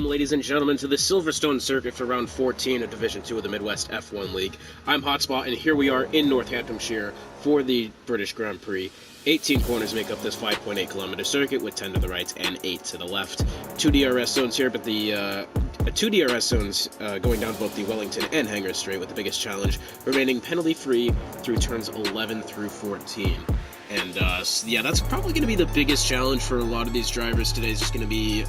Ladies and gentlemen, to the Silverstone circuit for round 14 of Division 2 of the Midwest F1 League. I'm Hotspot, and here we are in Northamptonshire for the British Grand Prix. 18 corners make up this 5.8 kilometer circuit with 10 to the right and 8 to the left. 2 DRS zones here, but the 2 DRS zones going down both the Wellington and Hangar Straight, with the biggest challenge remaining penalty-free through turns 11 through 14. And yeah, that's probably going to be the biggest challenge for a lot of these drivers today. Is just going to be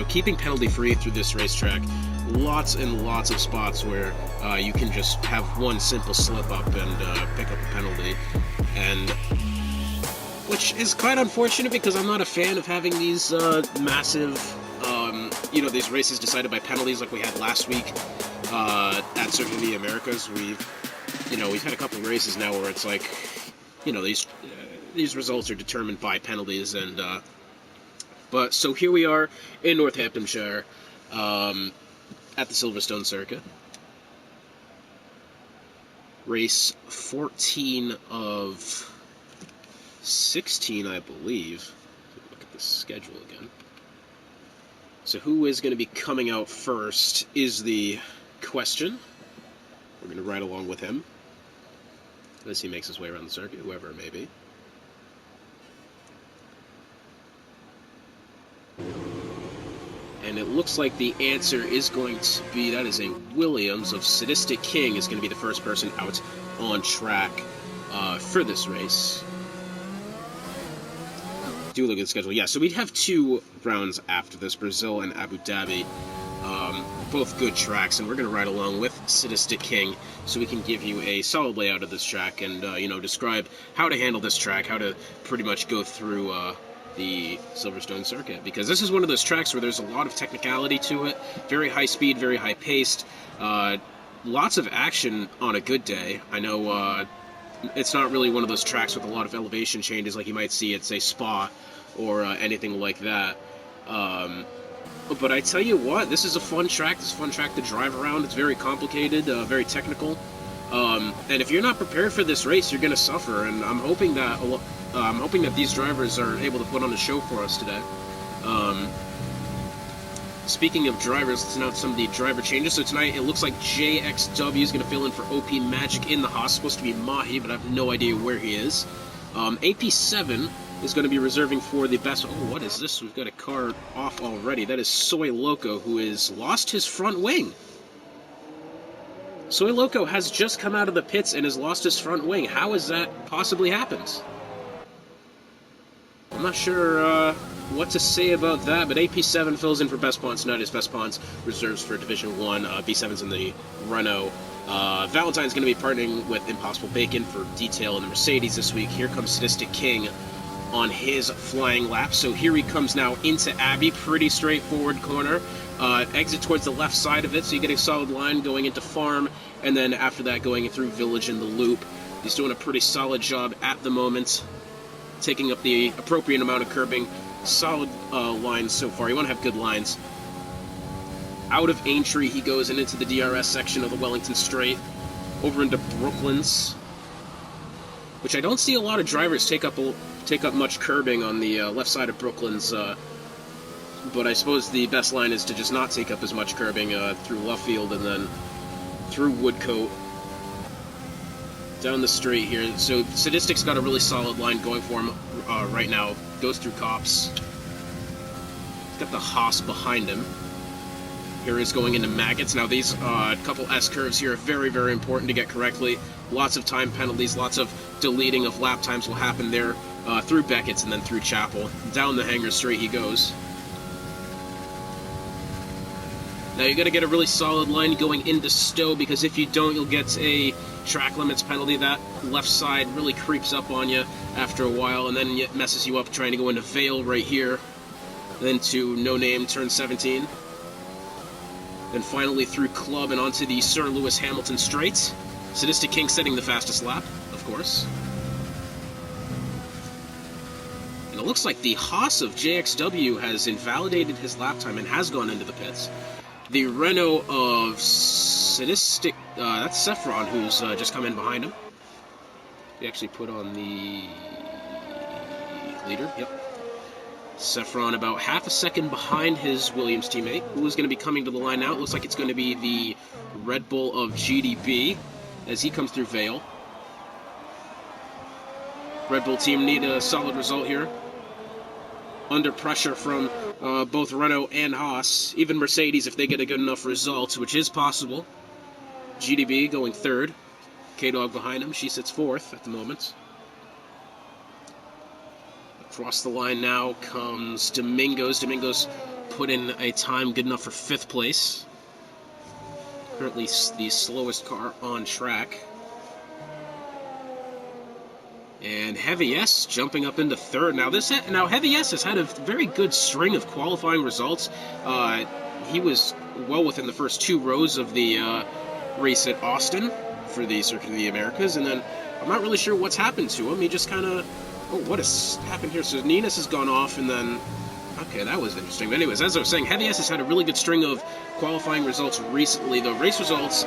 keeping penalty-free through this racetrack. Lots and lots of spots where you can just have one simple slip-up and pick up a penalty. And which is quite unfortunate, because I'm not a fan of having these massive, these races decided by penalties like we had last week at Circuit of the Americas. We've had a couple of races now where it's like, these results are determined by penalties, and but so here we are in Northamptonshire at the Silverstone circuit. Race 14 of 16, I believe. Look at the schedule again. So who is going to be coming out first is the question. We're going to ride along with him as he makes his way around the circuit, whoever it may be. And it looks like the answer is going to be, that is a Williams of Sadistic King is going to be the first person out on track for this race. Do look at the schedule. Yeah, so we'd have 2 rounds after this, Brazil and Abu Dhabi. Both good tracks, and we're going to ride along with Sadistic King so we can give you a solid layout of this track and, describe how to handle this track, how to pretty much go through the Silverstone circuit, because this is one of those tracks where there's a lot of technicality to it, very high speed, very high paced, lots of action on a good day. I know it's not really one of those tracks with a lot of elevation changes like you might see at, say, Spa or anything like that. But I tell you what, this is a fun track. This is a fun track to drive around. It's very complicated, very technical. And if you're not prepared for this race, you're going to suffer. And I'm hoping that these drivers are able to put on a show for us today. Speaking of drivers, let's announce some of the driver changes. So tonight, it looks like JXW is going to fill in for OP Magic in the Haas. Supposed to be Mahi, but I have no idea where he is. AP7 is going to be reserving for the best... Oh, what is this? We've got a car off already. That is Soy Loco, who has lost his front wing. Soy Loco has just come out of the pits and has lost his front wing. How has that possibly happened? I'm not sure what to say about that, but AP7 fills in for Best Pons tonight as Best Pons reserves for Division 1. B7's in the Renault. Valentine's going to be partnering with Impossible Bacon for detail in the Mercedes this week. Here comes Sadistic King on his flying lap. So here he comes now into Abbey. Pretty straightforward corner. Exit towards the left side of it, so you get a solid line going into Farm, and then after that going through Village in the loop. He's doing a pretty solid job at the moment, taking up the appropriate amount of curbing. Solid lines so far. You want to have good lines. Out of Aintree he goes and into the DRS section of the Wellington Straight, over into Brooklands, which I don't see a lot of drivers take up much curbing on the left side of Brooklands, but I suppose the best line is to just not take up as much curbing through Luffield and then through Woodcote down the straight here. So Sadistic's got a really solid line going for him right now. Goes through Cops. He's got the Haas behind him. Here is going into Maggots. Now these couple S-curves here are very, very important to get correctly. Lots of time penalties, lots of deleting of lap times will happen there through Beckett's and then through Chapel. Down the Hangar Straight he goes. Now you got to get a really solid line going into Stowe, because if you don't, you'll get a track limits penalty. That left side really creeps up on you after a while, and then it messes you up trying to go into Vale right here. Then to No Name, turn 17. Then finally through Club and onto the Sir Lewis Hamilton straight. Sadistic King setting the fastest lap, of course. And it looks like the Haas of JXW has invalidated his lap time and has gone into the pits. The Renault of Sadistic, that's Saffron, who's just come in behind him. He actually put on the leader, yep. Saffron about half a second behind his Williams teammate, who is going to be coming to the line now. It looks like it's going to be the Red Bull of GDB as he comes through Vale. Red Bull team need a solid result here. Under pressure from both Renault and Haas, even Mercedes if they get a good enough result, which is possible. GDB going third. K-Dog behind him, she sits fourth at the moment. Across the line now comes Domingos. Domingos put in a time good enough for 5th place. Currently the slowest car on track. And Heavy S jumping up into 3rd. Now Heavy S has had a very good string of qualifying results. He was well within the first 2 rows of the race at Austin for the Circuit of the Americas, and then I'm not really sure what's happened to him. He just kind of... Oh, what has happened here? So Ninas has gone off, and then... Okay, that was interesting. But anyways, as I was saying, Heavy S has had a really good string of qualifying results recently. The race results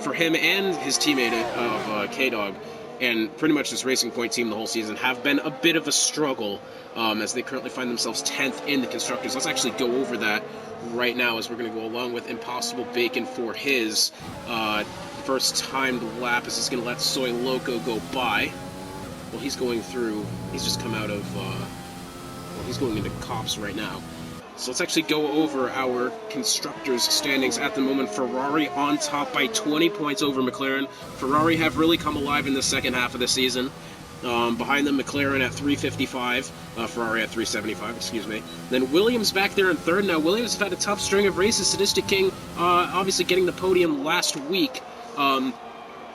for him and his teammate of K-Dog, and pretty much this Racing Point team the whole season, have been a bit of a struggle as they currently find themselves 10th in the Constructors. Let's actually go over that right now as we're going to go along with Impossible Bacon for his first timed lap, as he's going to let Soy Loco go by. Well, he's going through, he's just come out of, he's going into Cops right now. So let's actually go over our Constructors standings at the moment. Ferrari on top by 20 points over McLaren. Ferrari have really come alive in the second half of the season. Behind them, McLaren at 355, Ferrari at 375, excuse me. Then Williams back there in 3rd. Now, Williams have had a tough string of races. Sadistic King obviously getting the podium last week.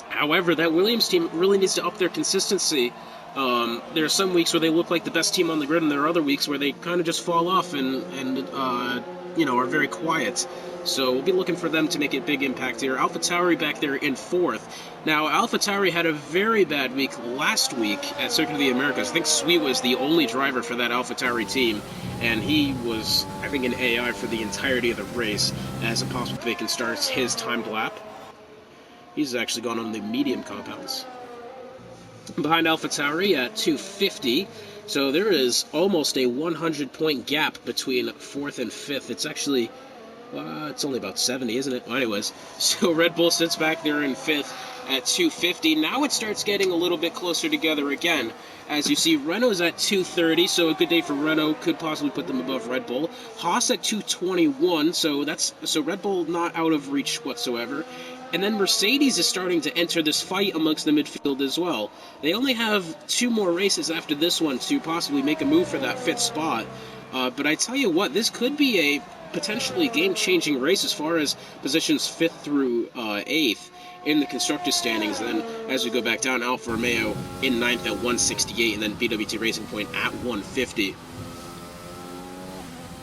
However, that Williams team really needs to up their consistency. There are some weeks where they look like the best team on the grid, and there are other weeks where they kind of just fall off and are very quiet. So we'll be looking for them to make a big impact here. AlphaTauri back there in 4th. Now, AlphaTauri had a very bad week last week at Circuit of the Americas. I think Sui was the only driver for that AlphaTauri team, and he was, I think, an AI for the entirety of the race as Impossible Bacon starts his timed lap. He's actually gone on the medium compounds. Behind AlphaTauri at 250, so there is almost a 100-point gap between 4th and 5th. It's actually, it's only about 70, isn't it? Well, anyways, so Red Bull sits back there in 5th at 250. Now it starts getting a little bit closer together again. As you see, Renault's at 230, so a good day for Renault, could possibly put them above Red Bull. Haas at 221, so Red Bull not out of reach whatsoever. And then Mercedes is starting to enter this fight amongst the midfield as well. They only have 2 more races after this one to possibly make a move for that 5th spot. But I tell you what, this could be a potentially game-changing race as far as positions 5th through 8th in the Constructors standings. And then as we go back down, Alfa Romeo in 9th at 168, and then BWT Racing Point at 150.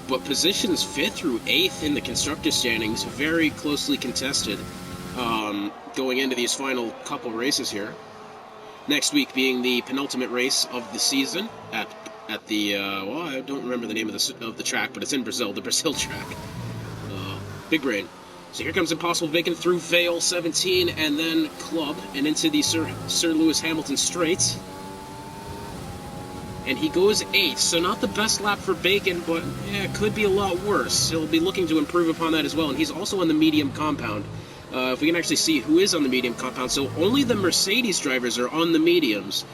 But positions 5th through 8th in the Constructors standings, very closely contested. Going into these final couple races here. Next week being the penultimate race of the season at the well, I don't remember the name of the track, but it's in Brazil, the Brazil track. Big brain. So here comes Impossible Bacon through Vale 17 and then Club and into the Sir Lewis Hamilton straight. And he goes 8th, so not the best lap for Bacon, but it could be a lot worse. He'll be looking to improve upon that as well, and he's also on the medium compound. If we can actually see who is on the medium compound, so only the Mercedes drivers are on the mediums.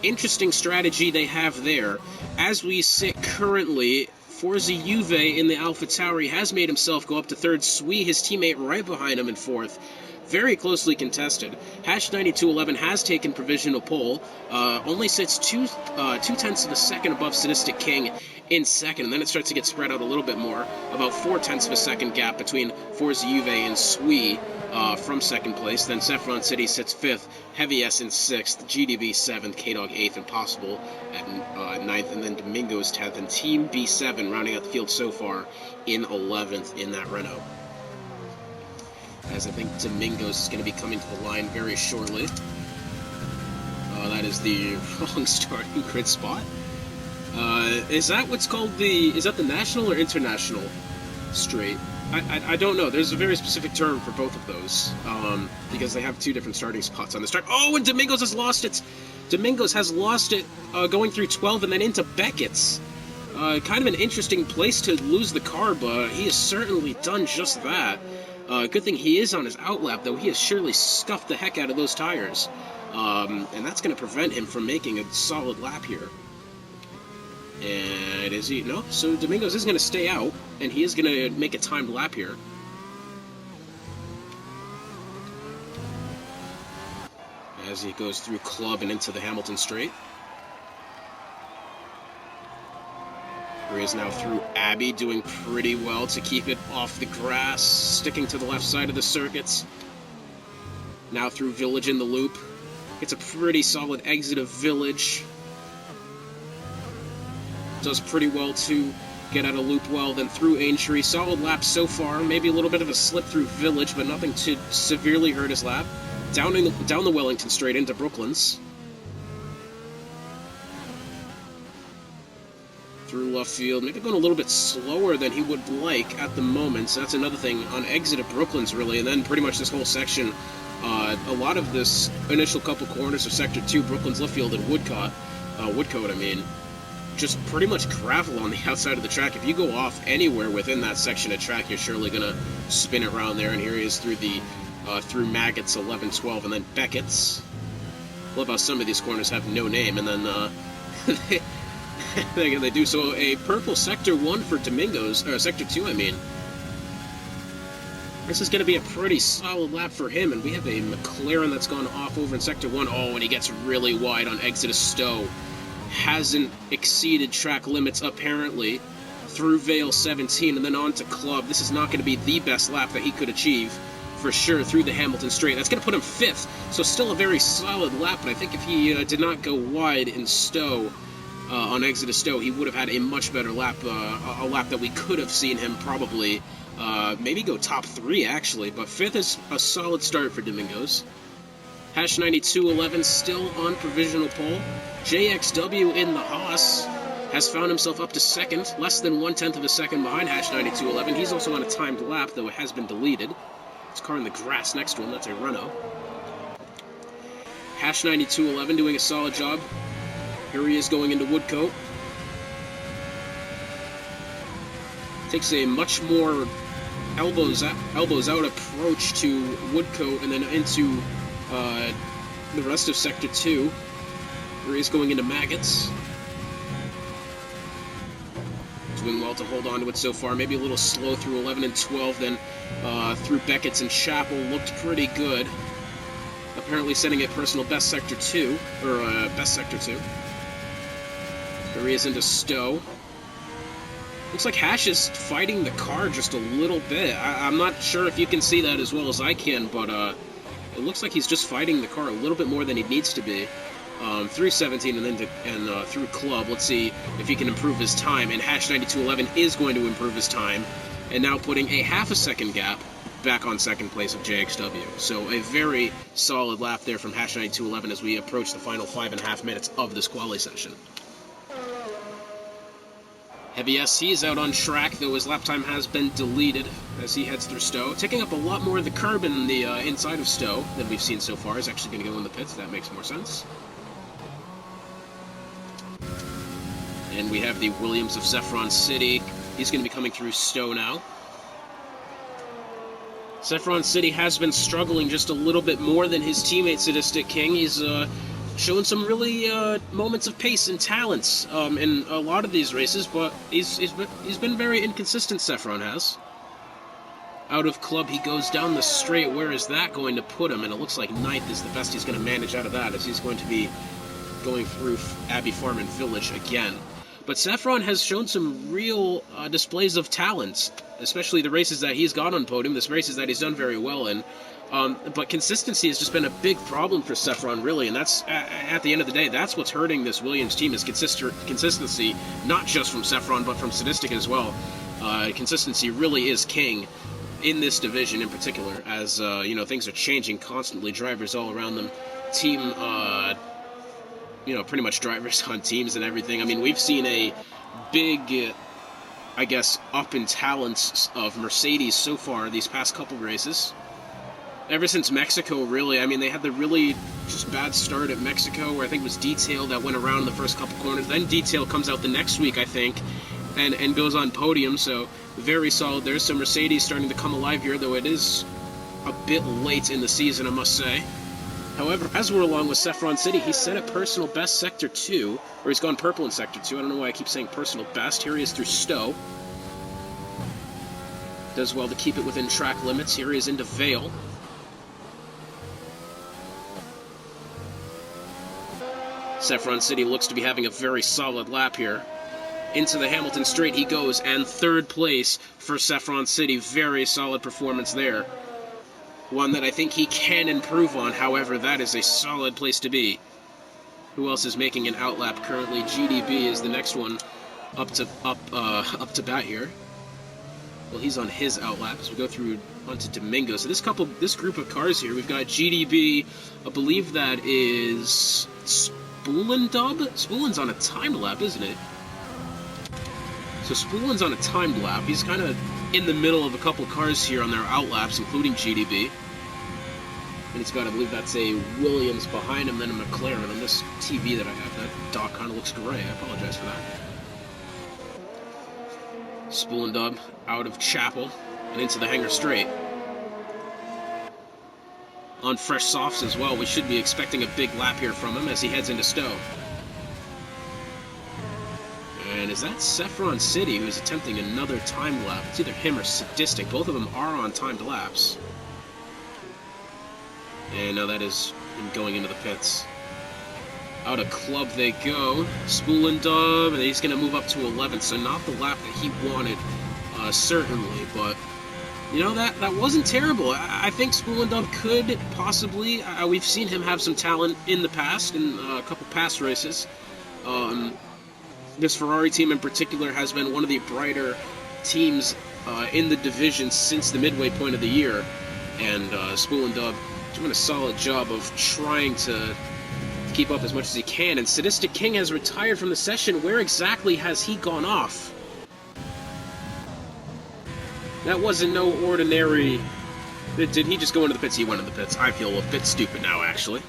Interesting strategy they have there. As we sit currently, Forza Juve in the AlphaTauri has made himself go up to 3rd. Sui, his teammate, right behind him in 4th. Very closely contested. Hash 9211 has taken provisional pole. Only sits 2/10 of a second above Sadistic King in second, and then it starts to get spread out a little bit more. About 0.4 of a second gap between Forza Juve and Sui from second place. Then Saffron City sits 5th, Heavy S in 6th, GDB 7th, K-Dog 8th, Impossible at 9th, and then Domingos 10th, and Team B7 rounding out the field so far in 11th in that Renault. As I think Domingos is going to be coming to the line very shortly. That is the wrong starting grid spot. Is that what's called is that the national or international straight? I don't know. There's a very specific term for both of those, because they have 2 different starting spots on the start. Oh, and Domingos has lost it! Domingos has lost it going through 12 and then into Beckett's. Kind of an interesting place to lose the car, but he has certainly done just that. Good thing he is on his outlap, though. He has surely scuffed the heck out of those tires. And that's going to prevent him from making a solid lap here. And is he? No. So Domingos is going to stay out, and he is going to make a timed lap here. As he goes through Club and into the Hamilton Straight. He is now through Abbey, doing pretty well to keep it off the grass, sticking to the left side of the circuits. Now through Village in the loop. It's a pretty solid exit of Village. Does pretty well to get out of loop well, then through Aintree. Solid lap so far. Maybe a little bit of a slip through Village, but nothing to severely hurt his lap. Down the Wellington Straight into Brooklands. Through Luffield, maybe going a little bit slower than he would like at the moment. So that's another thing on exit of Brooklands, really, and then pretty much this whole section. A lot of this initial couple corners of Sector 2, Brooklands, Luffield, and Woodcote, just pretty much gravel on the outside of the track. If you go off anywhere within that section of track, you're surely going to spin it around there. And here he is through through Maggots, 11, 12, and then Beckett's. Love how some of these corners have no name, and then they do. So a purple Sector 1 for Domingos, or Sector 2, I mean. This is going to be a pretty solid lap for him, and we have a McLaren that's gone off over in Sector 1. Oh, and he gets really wide on exit of Stowe. Hasn't exceeded track limits, apparently, through Vale 17, and then on to Club. This is not going to be the best lap that he could achieve, for sure, through the Hamilton Straight. That's going to put him 5th, so still a very solid lap, but I think if he did not go wide in Stowe, on exit of Stowe, he would have had a much better lap, a lap that we could have seen him probably maybe go top 3, actually, but 5th is a solid start for Domingos. Hash 9211 still on provisional pole. JXW in the Haas has found himself up to 2nd, less than 1/10 of a second behind Hash 9211. He's also on a timed lap, though it has been deleted. His car in the grass next to him, that's a Renault. Hash 9211 doing a solid job. Here he is going into Woodcote. Takes a much more elbows out approach to Woodcote and then into the rest of Sector 2, where he's going into Maggots. Doing well to hold on to it so far. Maybe a little slow through 11 and 12, then through Beckett's and Chapel. Looked pretty good. Apparently setting a personal best Sector 2, or best Sector 2. There he is into Stowe. Looks like Hash is fighting the car just a little bit. I'm not sure if you can see that as well as I can, but it looks like he's just fighting the car a little bit more than he needs to be. Through 17 and then through Club. Let's see if he can improve his time. And Hash 9211 is going to improve his time, and now putting a half a second gap back on second place of JXW. So a very solid lap there from Hash 9211 as we approach the final 5.5 minutes of this quali session. Heavy SC is out on track, though his lap time has been deleted as he heads through Stowe. Taking up a lot more of the curb in the inside of Stowe than we've seen so far. He's actually going to go in the pits. That makes more sense. And we have the Williams of Saffron City. He's going to be coming through Stowe now. Saffron City has been struggling just a little bit more than his teammate Sadistic King. He's shown some really moments of pace and talents in a lot of these races, but he's been very inconsistent, Saffron has. Out of Club, he goes down the straight. Where is that going to put him? And it looks like 9th is the best he's going to manage out of that, as he's going to be going through Abbey Farm and Village again. But Saffron has shown some real displays of talent, especially the races that he's got on podium, the races that he's done very well in. But consistency has just been a big problem for Saffron, really, and that's, at the end of the day, that's what's hurting this Williams team, is consistency, not just from Saffron, but from Sadistic as well. Consistency really is king in this division in particular, as, things are changing constantly, drivers all around them, team, pretty much drivers on teams and everything. I mean, we've seen a big, up in talents of Mercedes so far these past couple races. Ever since Mexico, really. I mean, they had the really just bad start at Mexico, where I think it was Detail that went around in the first couple corners. Then Detail comes out the next week, I think, and goes on podium, so very solid. There's some Mercedes starting to come alive here, though it is a bit late in the season, I must say. However, as we're along with Saffron City, he set a personal best Sector 2, or he's gone purple in Sector 2. I don't know why I keep saying personal best. Here he is through Stowe. Does well to keep it within track limits. Here he is into Vale. Saffron City looks to be having a very solid lap here. Into the Hamilton Straight he goes, and third place for Saffron City. Very solid performance there. One that I think he can improve on, however, that is a solid place to be. Who else is making an outlap currently? GDB is the next one up to bat here. Well, he's on his outlap as we go through onto Domingo. So this group of cars here, we've got GDB, I believe that is Spoolendub? Spoolen's on a timed lap, isn't it? So Spoolen's on a timed lap. He's kind of in the middle of a couple cars here on their outlaps, including GDB. And he's got, I believe that's a Williams behind him, then a McLaren. On this TV that I have, that dot kind of looks gray. I apologize for that. Spoolendub out of Chapel and into the Hangar Straight. On fresh softs as well, we should be expecting a big lap here from him as he heads into Stowe. And is that Saffron City who's attempting another timed lap? It's either him or Sadistic. Both of them are on timed laps. And now that is him going into the pits. Out of club they go. Spoolendub, and he's going to move up to 11th, so not the lap that he wanted, certainly, but that wasn't terrible. I think Spoolendub could possibly, we've seen him have some talent in the past, in a couple past races. This Ferrari team in particular has been one of the brighter teams in the division since the midway point of the year, and Spoolendub doing a solid job of trying to keep up as much as he can. And Sadistic King has retired from the session. Where exactly has he gone off? That wasn't no ordinary... Did he just go into the pits? He went into the pits. I feel a bit stupid now, actually.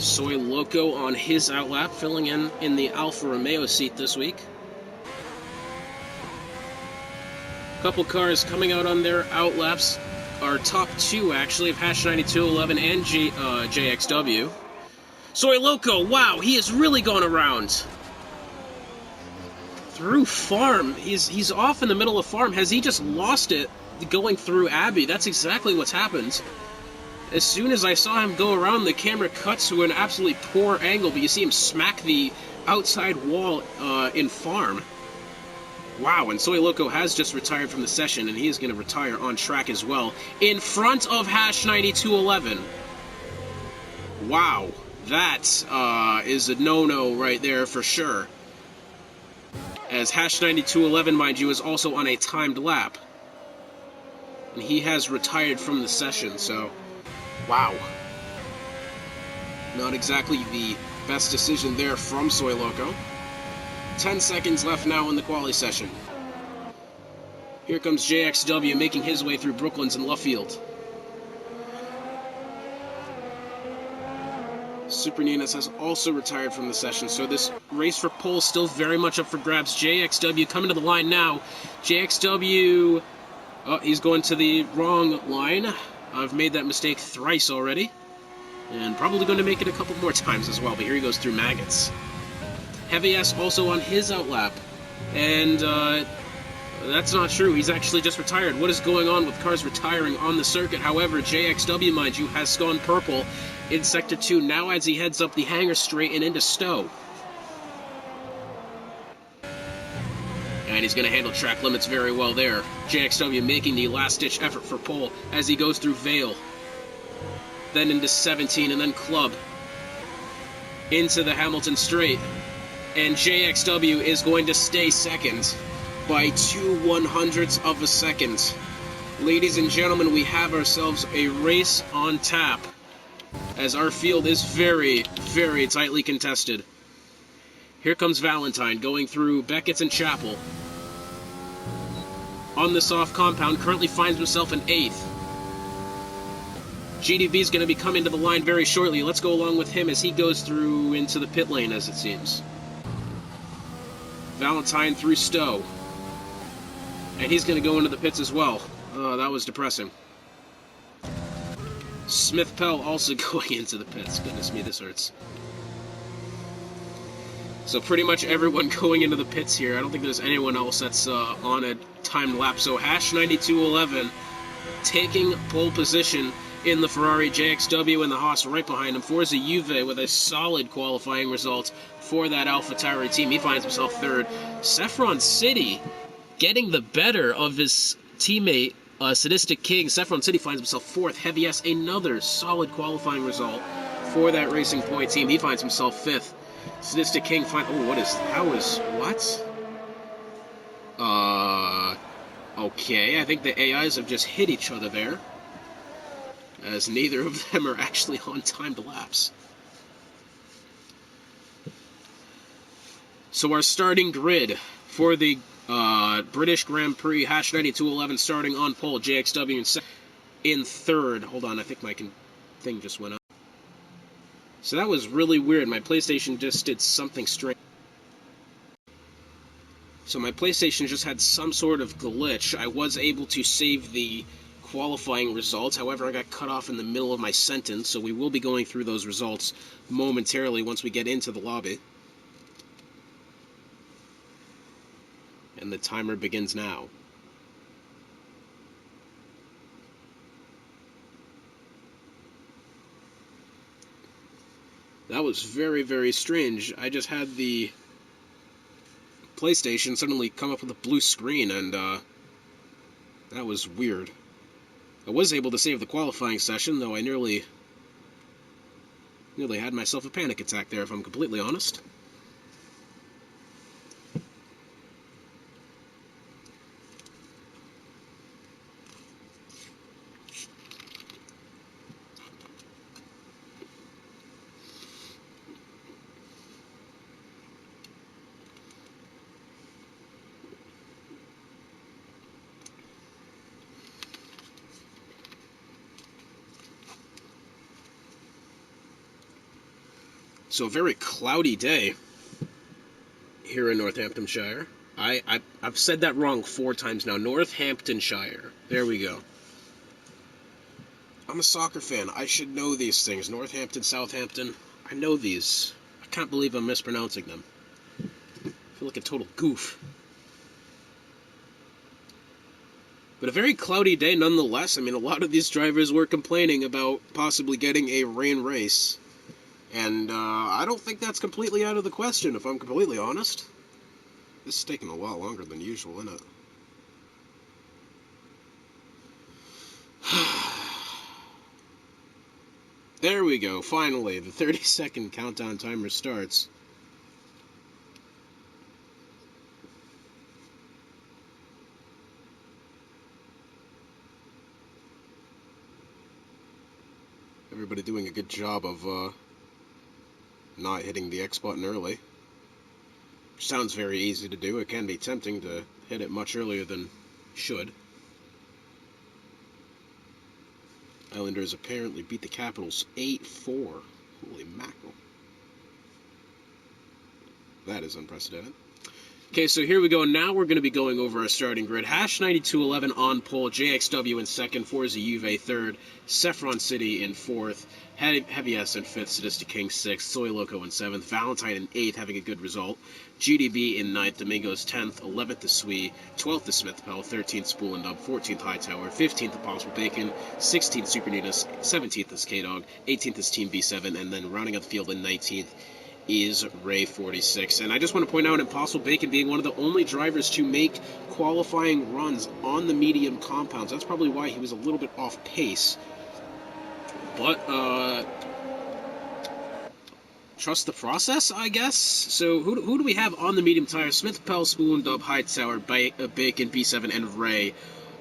Soy Loco on his outlap, filling in the Alfa Romeo seat this week. Couple cars coming out on their outlaps. Our top two, actually, of Hash 9211 and JXW. Soy Loco, wow, he has really gone around. Through Farm. He's off in the middle of Farm. Has he just lost it going through Abbey? That's exactly what's happened. As soon as I saw him go around, the camera cuts to an absolutely poor angle, but you see him smack the outside wall in Farm. Wow, and Soy Loco has just retired from the session, and he is going to retire on track as well, in front of Hash 9211. Wow, that is a no-no right there for sure. As Hash 9211, mind you, is also on a timed lap. And he has retired from the session, so... wow. Not exactly the best decision there from Soy Loco. 10 seconds left now in the quali session. Here comes JXW making his way through Brooklands and Luffield. Super Ninas has also retired from the session, so this race for pole still very much up for grabs. JXW coming to the line now. JXW... oh, he's going to the wrong line. I've made that mistake thrice already. And probably going to make it a couple more times as well, but here he goes through maggots. Heavy S also on his outlap. And that's not true. He's actually just retired. What is going on with cars retiring on the circuit? However, JXW, mind you, has gone purple in Sector 2 now as he heads up the hangar straight and into Stowe. And he's going to handle track limits very well there. JXW making the last-ditch effort for pole as he goes through Vale. Then into 17 and then Club. Into the Hamilton Straight. And JXW is going to stay second by 2/100ths of a second. Ladies and gentlemen, we have ourselves a race on tap, as our field is very, very tightly contested. Here comes Valentine going through Beckett's and Chapel. On the soft compound, currently finds himself in 8th. GDB is going to be coming to the line very shortly. Let's go along with him as he goes through into the pit lane, as it seems. Valentine through Stowe. And he's going to go into the pits as well. Oh, that was depressing. Smith Pell also going into the pits. Goodness me, this hurts. So pretty much everyone going into the pits here. I don't think there's anyone else that's on a timed lap. So Hash 9211 taking pole position in the Ferrari, JXW and the Haas right behind him. Forza Juve with a solid qualifying result for that AlphaTauri team. He finds himself 3rd. Saffron City getting the better of his teammate, Sadistic King. Saffron City finds himself 4th. Heavy S, another solid qualifying result for that Racing Point team. He finds himself 5th. Sadistic King okay, I think the AIs have just hit each other there, as neither of them are actually on timed laps. So our starting grid for the British Grand Prix, Hash 9211 starting on pole, JXW in 3rd. Hold on, I think my thing just went up. So that was really weird. My PlayStation just did something strange. So my PlayStation just had some sort of glitch. I was able to save the qualifying results. However, I got cut off in the middle of my sentence, so we will be going through those results momentarily once we get into the lobby. And the timer begins now. That was very, very strange. I just had the PlayStation suddenly come up with a blue screen, and that was weird. I was able to save the qualifying session, though I nearly had myself a panic attack there, if I'm completely honest. So a very cloudy day here in Northamptonshire. I've said that wrong 4 times now. Northamptonshire. There we go. I'm a soccer fan. I should know these things. Northampton, Southampton. I know these. I can't believe I'm mispronouncing them. I feel like a total goof. But a very cloudy day nonetheless. I mean, a lot of these drivers were complaining about possibly getting a rain race. And I don't think that's completely out of the question, if I'm completely honest. This is taking a lot longer than usual, isn't it? There we go, finally. The 30-second countdown timer starts. Everybody doing a good job of not hitting the X button early. Which sounds very easy to do. It can be tempting to hit it much earlier than should. Islanders apparently beat the Capitals 8-4. Holy mackerel. That is unprecedented. Okay, so here we go. Now we're going to be going over our starting grid. Hash 9211 on pole, JXW in second, Forza Juve third, Saffron City in fourth, Heavy S in fifth, Sadistic King sixth, Soy Loco in seventh, Valentine in eighth, having a good result, GDB in ninth, Domingos 10th, 11th is Swee, 12th is Smith Pell, 13th Spool and Dub, 14th Hightower, 15th Impossible Bacon, 16th Super Nunez, 17th is K-Dog, 18th is Team B7, and then rounding out the field in 19th is Ray 46. And I just want to point out Impossible Bacon being one of the only drivers to make qualifying runs on the medium compounds. That's probably why he was a little bit off pace. But, trust the process, I guess. So who do we have on the medium tires? Smith, Pell, Spoon, Dub, Hightower, Bacon, B7, and Ray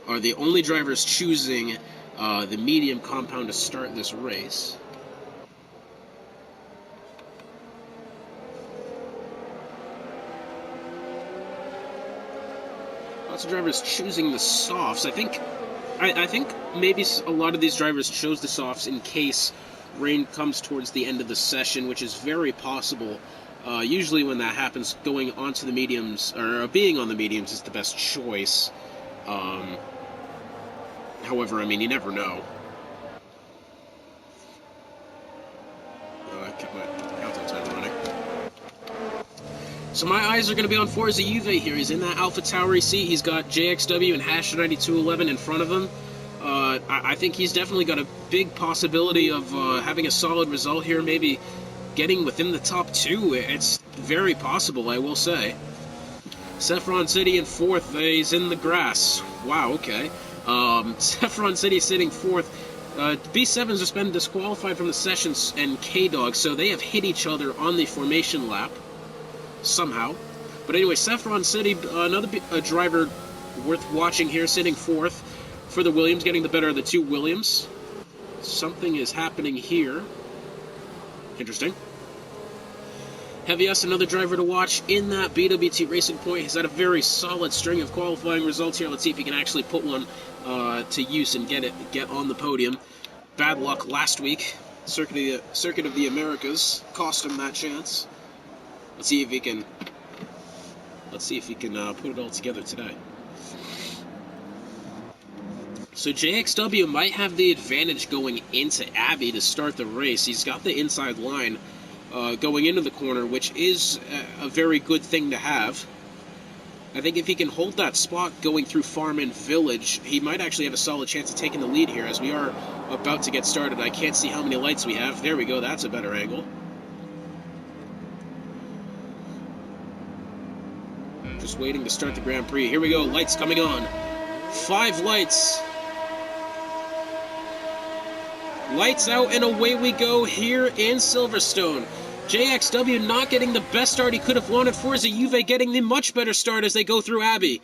are the only drivers choosing the medium compound to start this race. Lots of drivers choosing the softs. I think maybe a lot of these drivers chose the softs in case rain comes towards the end of the session, which is very possible. Usually when that happens, going onto the mediums, or being on the mediums, is the best choice. However, I mean, you never know. I kept my countdown timer running. So my eyes are going to be on Forza Juve here. He's in that Alpha Towery seat. He's got JXW and Hash 9211 in front of him. I think he's definitely got a big possibility of having a solid result here, maybe getting within the top two. It's very possible, I will say. Saffron City in fourth. He's in the grass. Wow, okay. Saffron City sitting fourth. B7's just been disqualified from the sessions and K-Dog, so they have hit each other on the formation lap. Somehow. But anyway, Saffron City, another driver worth watching here, sitting fourth for the Williams, getting the better of the two Williams. Something is happening here. Interesting. Heavy S, another driver to watch in that BWT Racing Point. He's had a very solid string of qualifying results here. Let's see if he can actually put one to use and get on the podium. Bad luck last week. Circuit of the Americas cost him that chance. Let's see if he can put it all together today. So JXW might have the advantage going into Abbey to start the race. He's got the inside line going into the corner, which is a very good thing to have. I think if he can hold that spot going through Farm and Village, he might actually have a solid chance of taking the lead here, as we are about to get started. I can't see how many lights we have. There we go, that's a better angle. Just waiting to start the Grand Prix. Here we go, lights coming on. 5 lights. Lights out and away we go here in Silverstone. JXW not getting the best start he could have wanted. Forza Juve getting the much better start as they go through Abbey.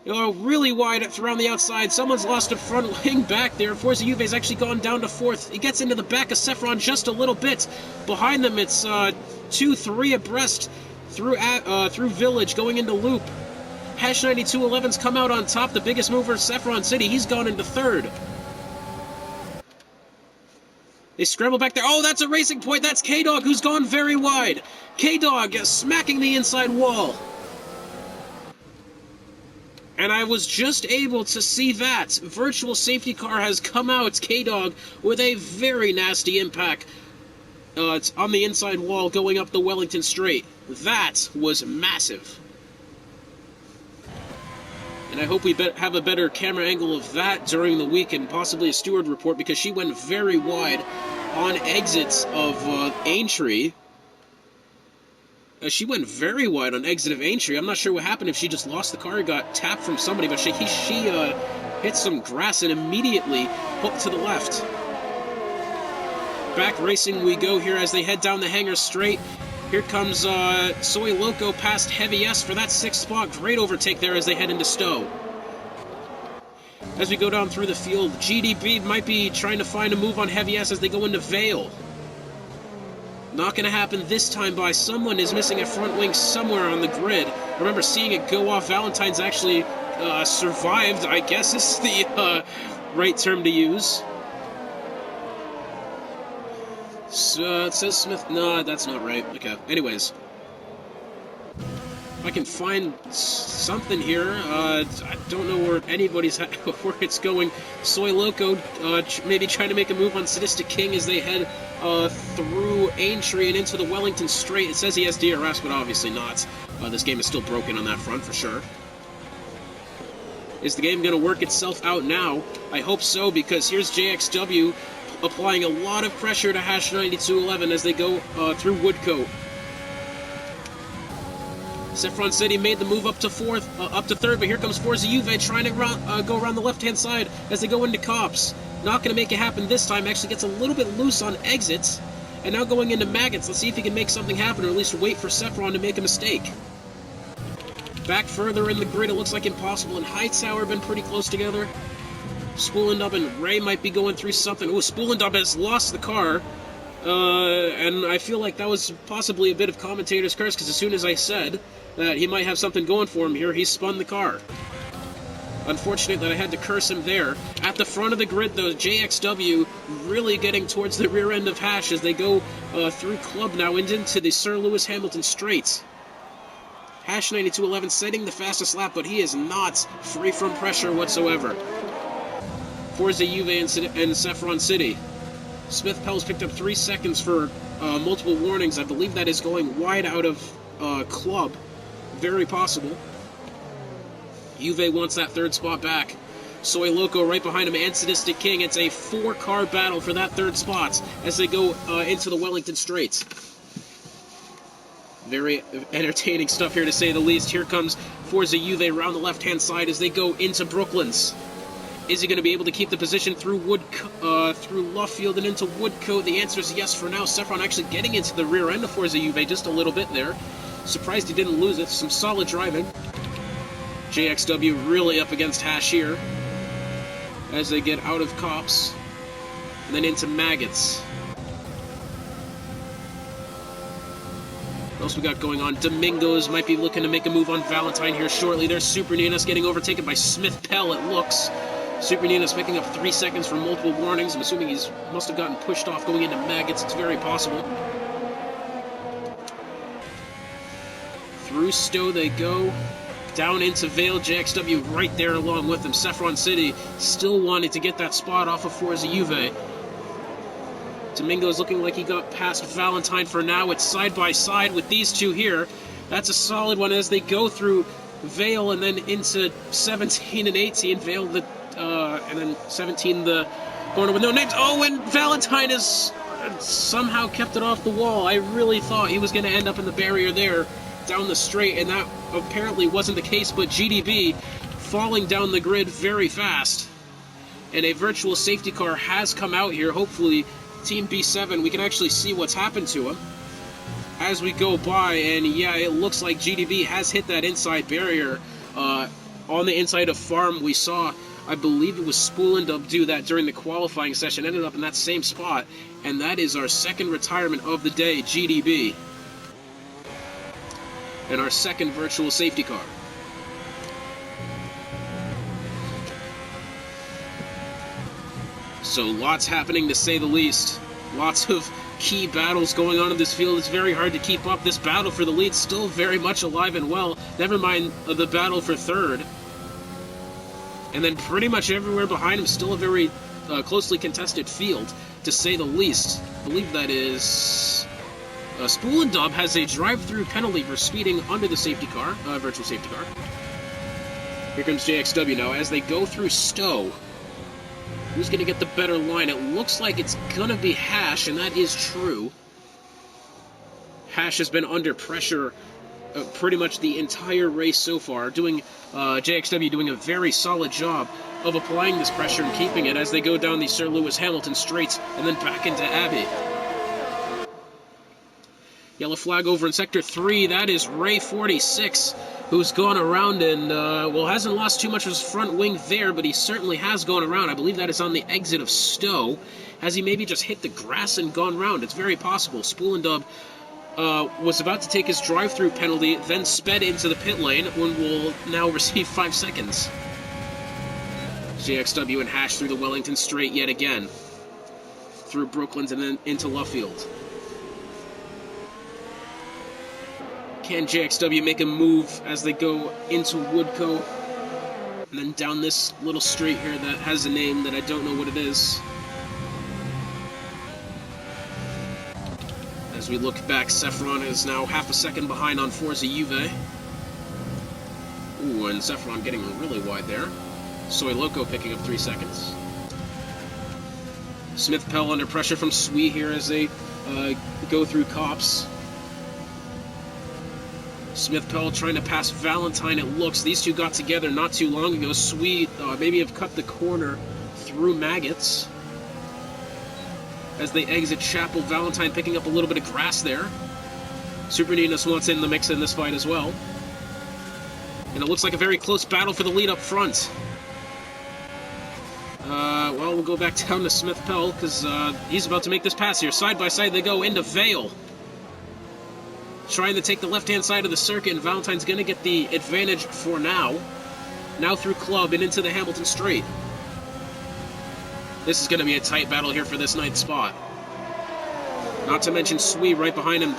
Really wide around the outside. Someone's lost a front wing back there. Forza Juve's actually gone down to fourth. He gets into the back of Saffron just a little bit. Behind them it's 2-3 abreast through Village going into Loop. Hash 9211's come out on top. The biggest mover, Saffron City. He's gone into third. They scramble back there. Oh, that's a Racing Point. That's K-Dog, who's gone very wide. K-Dog smacking the inside wall. And I was just able to see that. Virtual safety car has come out. K-Dog with a very nasty impact. It's on the inside wall going up the Wellington Straight. That was massive. And I hope we have a better camera angle of that during the week and possibly a steward report, because she went very wide on exits of Aintree. She went very wide on exit of Aintree. I'm not sure what happened, if she just lost the car or got tapped from somebody, but she hit some grass and immediately hooked to the left. Back racing we go here as they head down the hangar straight. Here comes Soy Loco past Heavy S for that 6th spot. Great overtake there as they head into Stowe. As we go down through the field, GDB might be trying to find a move on Heavy S as they go into Vale. Not going to happen this time by. Someone is missing a front wing somewhere on the grid. I remember seeing it go off. Valentine's actually survived, I guess is the right term to use. So, it says Smith. No, that's not right. Okay. Anyways. I can find something here. I don't know where anybody's where it's going. Soy Loco maybe trying to make a move on Sadistic King as they head through Aintree and into the Wellington Straight. It says he has DRS, but obviously not. This game is still broken on that front for sure. Is the game going to work itself out now? I hope so, because here's JXW applying a lot of pressure to Hash 9211 as they go through Woodcote. Saffron City made the move up to third, but here comes Forza Juve trying to go around the left-hand side as they go into Cops. Not going to make it happen this time. Actually gets a little bit loose on exits, and now going into Maggots. Let's see if he can make something happen, or at least wait for Saffron to make a mistake. Back further in the grid, it looks like Impossible and Hightower have been pretty close together. Spoolendub and Ray might be going through something. Oh, Spoolendub has lost the car. And I feel like that was possibly a bit of commentator's curse, because as soon as I said that he might have something going for him here, he spun the car. Unfortunate that I had to curse him there. At the front of the grid, though, JXW really getting towards the rear end of Hash as they go through Club now and into the Sir Lewis Hamilton Straight. Hash 9211 setting the fastest lap, but he is not free from pressure whatsoever. Forza Juve and Saffron City. Smith Pell's picked up 3 seconds for multiple warnings. I believe that is going wide out of Club. Very possible. Juve wants that third spot back. Soy Loco right behind him and Sadistic King. It's a 4-car battle for that third spot as they go into the Wellington Straights. Very entertaining stuff here, to say the least. Here comes Forza Juve around the left-hand side as they go into Brooklands. Is he going to be able to keep the position through through Luffield and into Woodcote? The answer is yes for now. Saffron actually getting into the rear end of Forza Juve just a little bit there. Surprised he didn't lose it. Some solid driving. JXW really up against Hash here as they get out of Cops and then into Maggots. What else we got going on? Domingos might be looking to make a move on Valentine here shortly. There's Super Ninas getting overtaken by Smith Pell, it looks. Super Ninas picking up 3 seconds for multiple warnings. I'm assuming he's must have gotten pushed off going into Maggots. It's very possible. Through Stowe they go. Down into Vale, JXW right there along with them. Saffron City still wanting to get that spot off of Forza Juve. Domingo's looking like he got past Valentine for now. It's side by side with these two here. That's a solid one as they go through Vale and then into 17 and 18. Vale, and then 17, the corner with no names. Oh, and Valentine has somehow kept it off the wall. I really thought he was going to end up in the barrier there down the straight, and that apparently wasn't the case, but GDB falling down the grid very fast. And a virtual safety car has come out here. Hopefully, Team B7, we can actually see what's happened to him as we go by, and yeah, it looks like GDB has hit that inside barrier on the inside of Farm. We saw, I believe it was Spoolendub do that during the qualifying session, ended up in that same spot, and that is our second retirement of the day, GDB. And our second virtual safety car. So lots happening, to say the least. Lots of key battles going on in this field. It's very hard to keep up. This battle for the lead still very much alive and well. Never mind the battle for third. And then pretty much everywhere behind him still a very closely contested field, to say the least. I believe that is... Spoolendub has a drive-through penalty for speeding under the safety car, virtual safety car. Here comes JXW now as they go through Stowe. Who's going to get the better line? It looks like it's going to be Hash, and that is true. Hash has been under pressure pretty much the entire race so far, JXW doing a very solid job of applying this pressure and keeping it as they go down the Sir Lewis Hamilton straights and then back into Abbey. Yellow flag over in Sector 3, that is Ray 46, who's gone around and, hasn't lost too much of his front wing there, but he certainly has gone around. I believe that is on the exit of Stowe. Has he maybe just hit the grass and gone around? It's very possible. Spoolendub was about to take his drive-through penalty, then sped into the pit lane, and will now receive 5 seconds. JXW and Hash through the Wellington Straight yet again. Through Brooklands and then into Luffield. Can JXW make a move as they go into Woodco? And then down this little straight here that has a name that I don't know what it is. As we look back, Saffron is now half a second behind on Forza Juve. Ooh, and Saffron getting really wide there. Soy Loco picking up 3 seconds. Smith Pell under pressure from Sui here as they go through Cops. Smith Pell trying to pass Valentine, it looks. These two got together not too long ago. Sui maybe have cut the corner through Maggots. As they exit Chapel, Valentine picking up a little bit of grass there. Super Ninos wants in the mix in this fight as well. And it looks like a very close battle for the lead up front. Well, we'll go back down to Smith Pell because he's about to make this pass here. Side by side they go into Vale. Trying to take the left-hand side of the circuit, and Valentine's going to get the advantage for now. Now through Club and into the Hamilton Straight. This is going to be a tight battle here for this ninth spot. Not to mention Sui right behind him.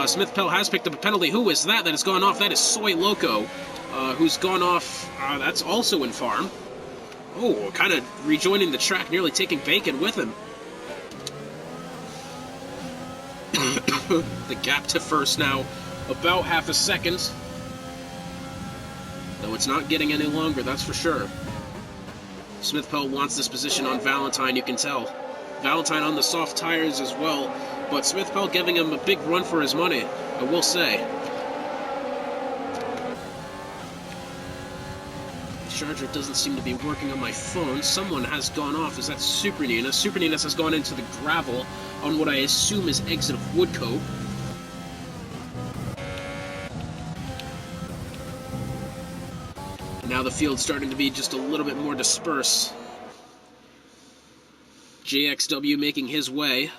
Smith Pell has picked up a penalty. Who is that has gone off? That is Soy Loco, who's gone off. That's also in Farm. Oh, kind of rejoining the track, nearly taking Bacon with him. The gap to first now, about half a second. Though it's not getting any longer, that's for sure. Smith Pell wants this position on Valentine, you can tell. Valentine on the soft tires as well, but Smith Pell giving him a big run for his money, I will say. The charger doesn't seem to be working on my phone. Someone has gone off. Is that Super Ninos? Super Ninos has gone into the gravel on what I assume is exit of Woodco. And now the field's starting to be just a little bit more dispersed. JXW making his way.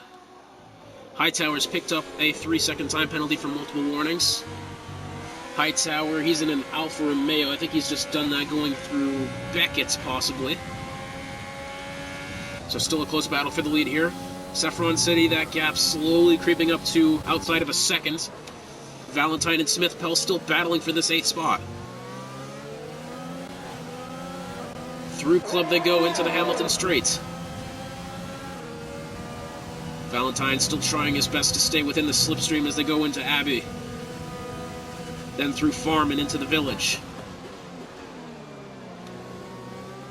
Hightower's picked up a 3-second time penalty for multiple warnings. Hightower, he's in an Alfa Romeo. I think he's just done that going through Beckett's, possibly. So still a close battle for the lead here. Saffron City, that gap slowly creeping up to outside of a second. Valentine and Smith Pell still battling for this 8th spot. Through Club they go into the Hamilton Straight. Valentine still trying his best to stay within the slipstream as they go into Abbey. Then through Farm and into the Village.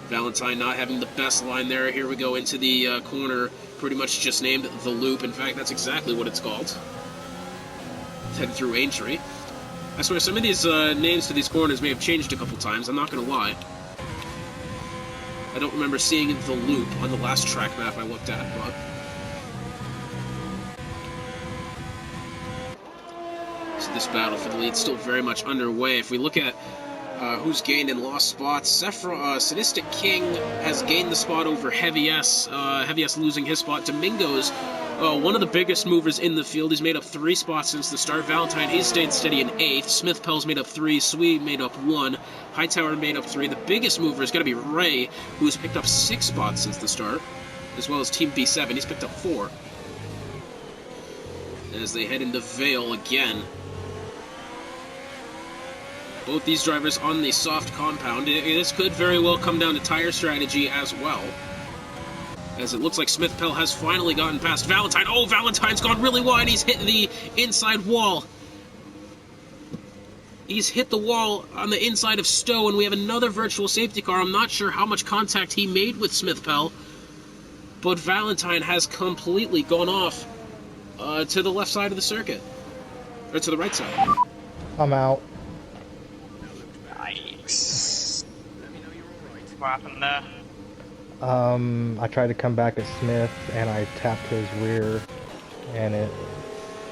Valentine not having the best line there. Here we go into the corner, pretty much just named The Loop. In fact, that's exactly what it's called. Heading through Aintree. I swear, some of these names to these corners may have changed a couple times, I'm not going to lie. I don't remember seeing The Loop on the last track map I looked at, but... So this battle for the lead still very much underway. If we look at who's gained and lost spots, Sadistic King has gained the spot over Heavy S. Heavy S losing his spot. Domingo's one of the biggest movers in the field. He's made up 3 spots since the start. Valentine, he's stayed steady in 8th. Smith Pell's made up 3. Sui made up 1. Hightower made up 3. The biggest mover is going to be Ray, who's picked up 6 spots since the start, as well as Team B7. He's picked up 4. As they head into Vale again. Both these drivers on the soft compound. This could very well come down to tire strategy as well. As it looks like Smith Pell has finally gotten past Valentine. Oh, Valentine's gone really wide. He's hit the inside wall. He's hit the wall on the inside of Stowe, and we have another virtual safety car. I'm not sure how much contact he made with Smith Pell, but Valentine has completely gone off to the left side of the circuit. Or to the right side. I'm out. What happened there? I tried to come back at Smith and I tapped his rear and it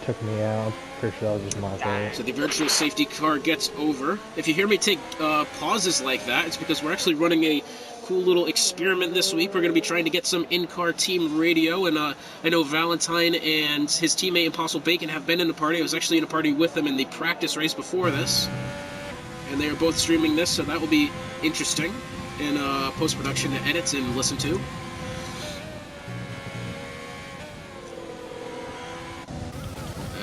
took me out. Pretty sure that was just my fault. So the virtual safety car gets over. If you hear me take pauses like that, it's because we're actually running a cool little experiment this week. We're going to be trying to get some in-car team radio, and I know Valentine and his teammate Impossible Bacon have been in the party. I was actually in a party with them in the practice race before this, and they are both streaming this, so that will be interesting in post-production to edit and listen to.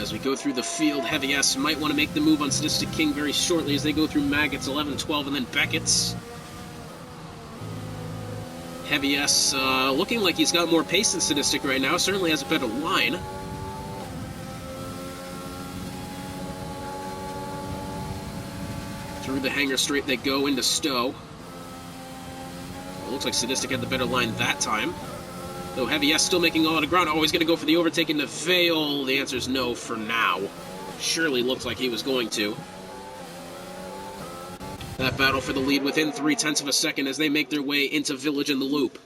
As as we go through the field. Heavy S might want to make the move on Sadistic King very shortly as they go through Maggots 11 and 12 and then Beckett's. Heavy S looking like he's got more pace than Sadistic right now. Certainly has a better line. Through the hangar straight they go into Stowe. It looks like Sadistic had the better line that time. Though Heavy S still making a lot of ground. Oh, he's going to go for the overtake into Vale. The answer is no for now. Surely looked like he was going to. That battle for the lead within 0.3 of a second as they make their way into Village in the Loop.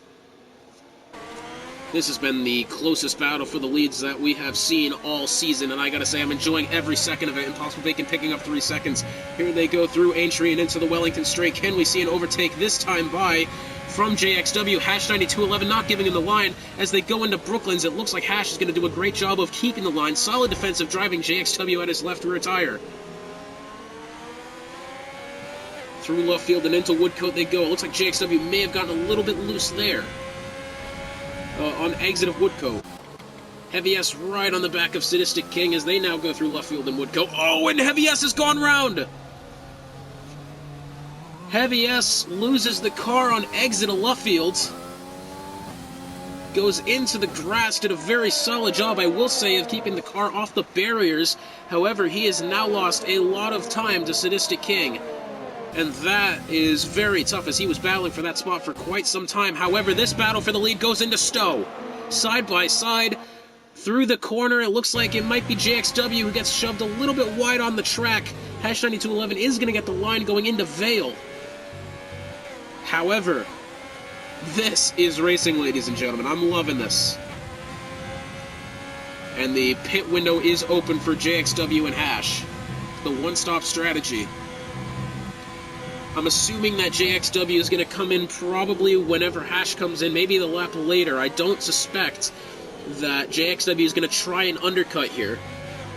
This has been the closest battle for the leads that we have seen all season, and I gotta say, I'm enjoying every second of it. Impossible Bacon picking up 3 seconds. Here they go through Aintree and into the Wellington Straight. Can we see an overtake this time by from JXW? Hash 9211 not giving him the line as they go into Brooklands. It looks like Hash is going to do a great job of keeping the line. Solid defensive driving JXW at his left rear tire. Through Luffield and into Woodcote they go. It looks like JXW may have gotten a little bit loose there. On exit of Woodcote. Heavy S right on the back of Sadistic King as they now go through Luffield and Woodcote. Oh, and Heavy S has gone round! Heavy S loses the car on exit of Luffield. Goes into the grass, did a very solid job, I will say, of keeping the car off the barriers. However, he has now lost a lot of time to Sadistic King. And that is very tough as he was battling for that spot for quite some time. However, this battle for the lead goes into Stowe. Side by side, through the corner, it looks like it might be JXW who gets shoved a little bit wide on the track. Hash 9211 is going to get the line going into Vale. However, this is racing, ladies and gentlemen. I'm loving this. And the pit window is open for JXW and Hash. The one-stop strategy. I'm assuming that JXW is going to come in probably whenever Hash comes in, maybe the lap later. I don't suspect that JXW is going to try and undercut here.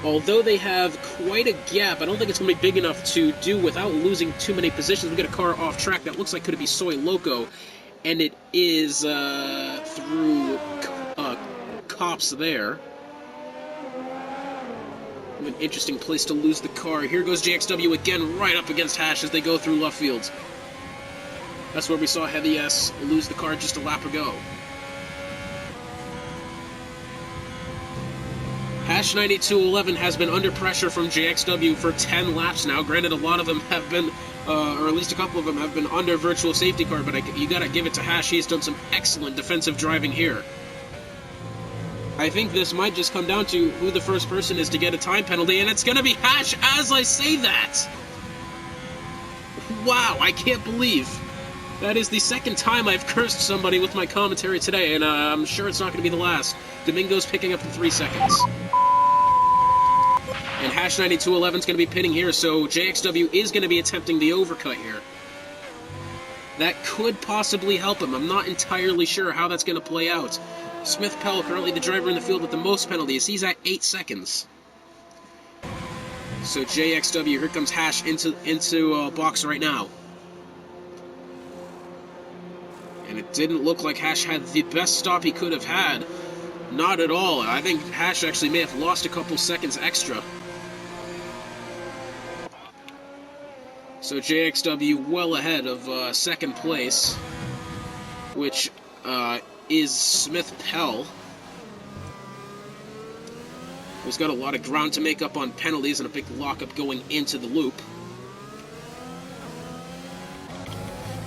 Although they have quite a gap, I don't think it's going to be big enough to do without losing too many positions. We get a car off track that looks like could be Soy Loco, and it is through cops there. An interesting place to lose the car. Here goes JXW again, right up against Hash as they go through Luffield. That's where we saw Heavy S lose the car just a lap ago. Hash 9211 has been under pressure from JXW for 10 laps now. Granted, a lot of them have been, or at least a couple of them have been under virtual safety car, but you gotta give it to Hash. He's done some excellent defensive driving here. I think this might just come down to who the first person is to get a time penalty, and it's going to be Hash as I say that! Wow, I can't believe that is the second time I've cursed somebody with my commentary today, and I'm sure it's not going to be the last. Domingo's picking up the 3 seconds. And Hash 9211 is going to be pitting here, so JXW is going to be attempting the overcut here. That could possibly help him. I'm not entirely sure how that's going to play out. Smith Pell, currently the driver in the field with the most penalties. He's at 8 seconds. So JXW, here comes Hash into box right now. And it didn't look like Hash had the best stop he could have had. Not at all. I think Hash actually may have lost a couple seconds extra. So JXW well ahead of second place, which is Smith Pell, who's got a lot of ground to make up on penalties and a big lockup going into the loop.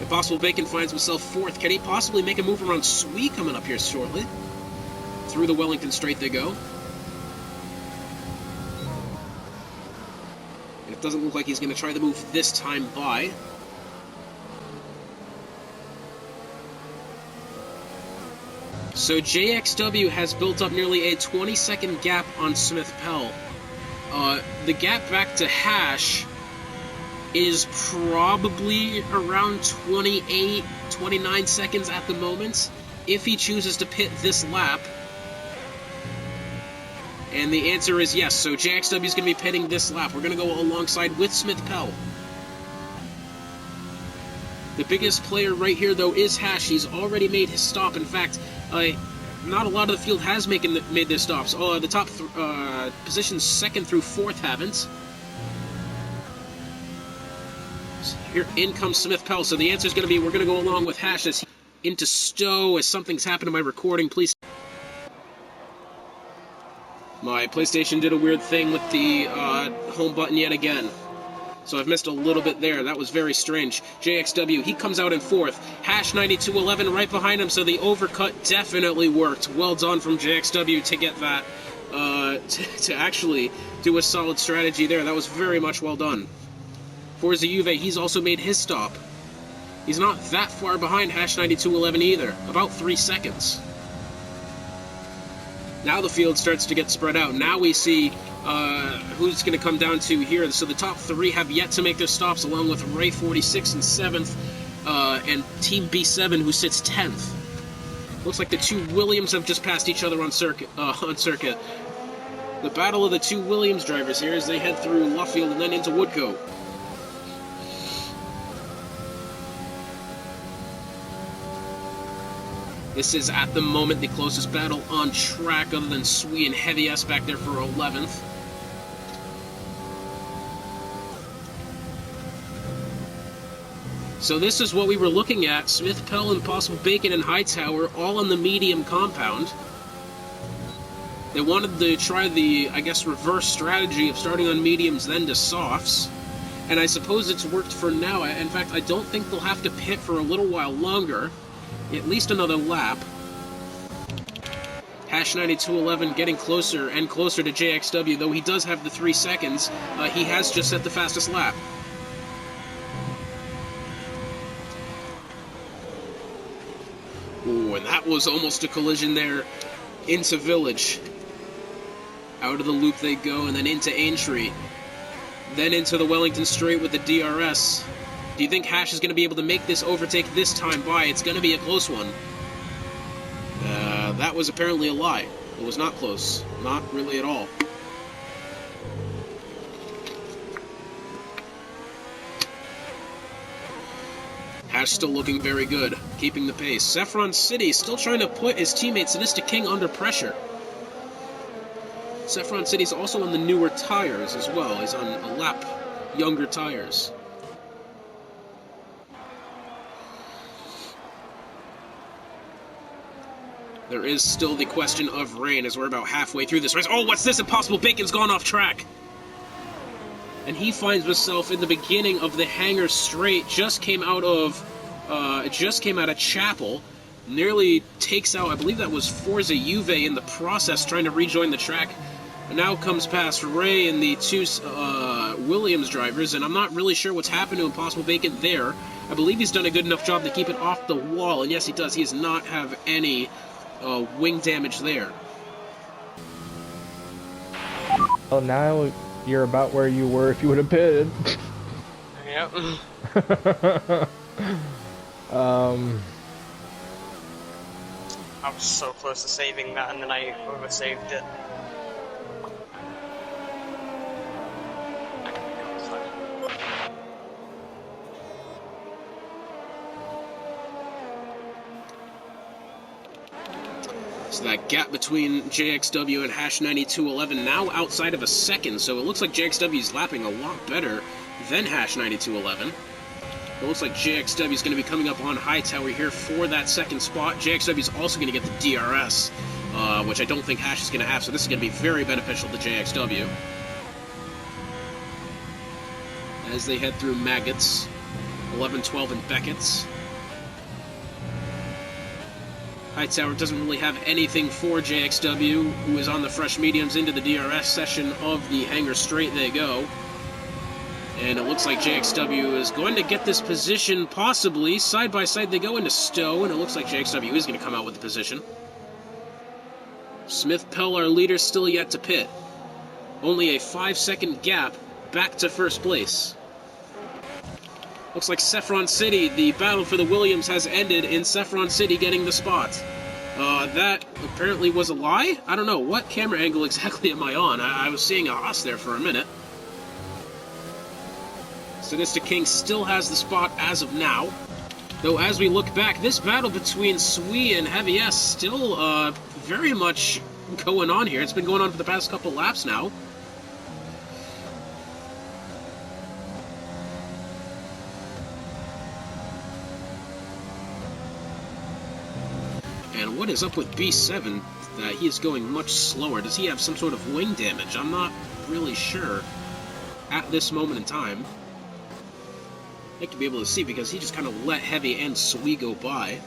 Impossible Bacon finds himself fourth. Can he possibly make a move around Sweet coming up here shortly? Through the Wellington Straight they go. And it doesn't look like he's going to try the move this time by. So JXW has built up nearly a 20-second gap on Smith Pell. The gap back to Hash is probably around 28, 29 seconds at the moment, if he chooses to pit this lap. And the answer is yes, so JXW is going to be pitting this lap. We're going to go alongside with Smith Pell. The biggest player right here, though, is Hash. He's already made his stop. In fact, not a lot of the field has made their stops. The top positions 2nd through 4th haven't. So here in comes Smith Pell. So the answer is going to be we're going to go along with Hash as into Stowe as something's happened to my recording. Please. My PlayStation did a weird thing with the home button yet again. So I've missed a little bit there. That was very strange. JXW, he comes out in 4th. Hash 9211 right behind him, so the overcut definitely worked. Well done from JXW to get that, to actually do a solid strategy there. That was very much well done. Forza Juve, he's also made his stop. He's not that far behind Hash 9211 either. About 3 seconds. Now the field starts to get spread out. Now we see who's going to come down to here. So the top 3 have yet to make their stops, along with Ray 46 and 7th, and Team B7, who sits 10th. Looks like the 2 Williams have just passed each other on circuit. The battle of the 2 Williams drivers here as they head through Luffield and then into Woodcote. This is, at the moment, the closest battle on track, other than Swee and Heavy S back there for 11th. So this is what we were looking at. Smith, Pell, Impossible Bacon, and Hightower all on the medium compound. They wanted to try the, I guess, reverse strategy of starting on mediums then to softs. And I suppose it's worked for now. In fact, I don't think they'll have to pit for a little while longer. At least another lap. Hash 9211 getting closer and closer to JXW, though he does have the 3 seconds. He has just set the fastest lap. Ooh, and that was almost a collision there into Village. Out of the loop they go, and then into Aintree. Then into the Wellington Straight with the DRS. Do you think Hash is going to be able to make this overtake this time by? It's going to be a close one. That was apparently a lie. It was not close. Not really at all. Hash still looking very good, keeping the pace. Saffron City still trying to put his teammate Sadistic King under pressure. Saffron City's also on the newer tires as well. He's on a lap younger tires. There is still the question of rain as we're about halfway through this race. Oh, what's this? Impossible Bacon's gone off track. And he finds himself in the beginning of the Hangar Straight. Just came out of Chapel. Nearly takes out, I believe that was Forza Juve in the process, trying to rejoin the track. And now comes past Ray and the 2 Williams drivers, and I'm not really sure what's happened to Impossible Bacon there. I believe he's done a good enough job to keep it off the wall, and yes, he does. He does not have any wing damage there. Well, now you're about where you were if you would have pitted. Yep. I was so close to saving that, and then I oversaved it. So that gap between JXW and Hash 9211 now outside of a second, so it looks like JXW's lapping a lot better than Hash 9211. It looks like JXW's going to be coming up on Hightower here for that second spot. JXW's also going to get the DRS, which I don't think Hash is going to have, so this is going to be very beneficial to JXW. As they head through Maggots, 11, 12, and Beckett's. Hightower doesn't really have anything for JXW, who is on the fresh mediums into the DRS session of the Hangar Straight they go. And it looks like JXW is going to get this position, possibly. Side by side they go into Stowe, and it looks like JXW is going to come out with the position. Smith Pell, our leader, still yet to pit. Only a 5-second gap back to first place. Looks like Saffron City, the battle for the Williams has ended in Saffron City getting the spot. That apparently was a lie? I don't know. What camera angle exactly am I on? I was seeing a Haas there for a minute. Sadistic King still has the spot as of now. Though as we look back, this battle between Sui and Heavy S still very much going on here. It's been going on for the past couple laps now. And what is up with B7? That he is going much slower. Does he have some sort of wing damage? I'm not really sure at this moment in time. I'd like to be able to see because he just kind of let Heavy and Sui go by.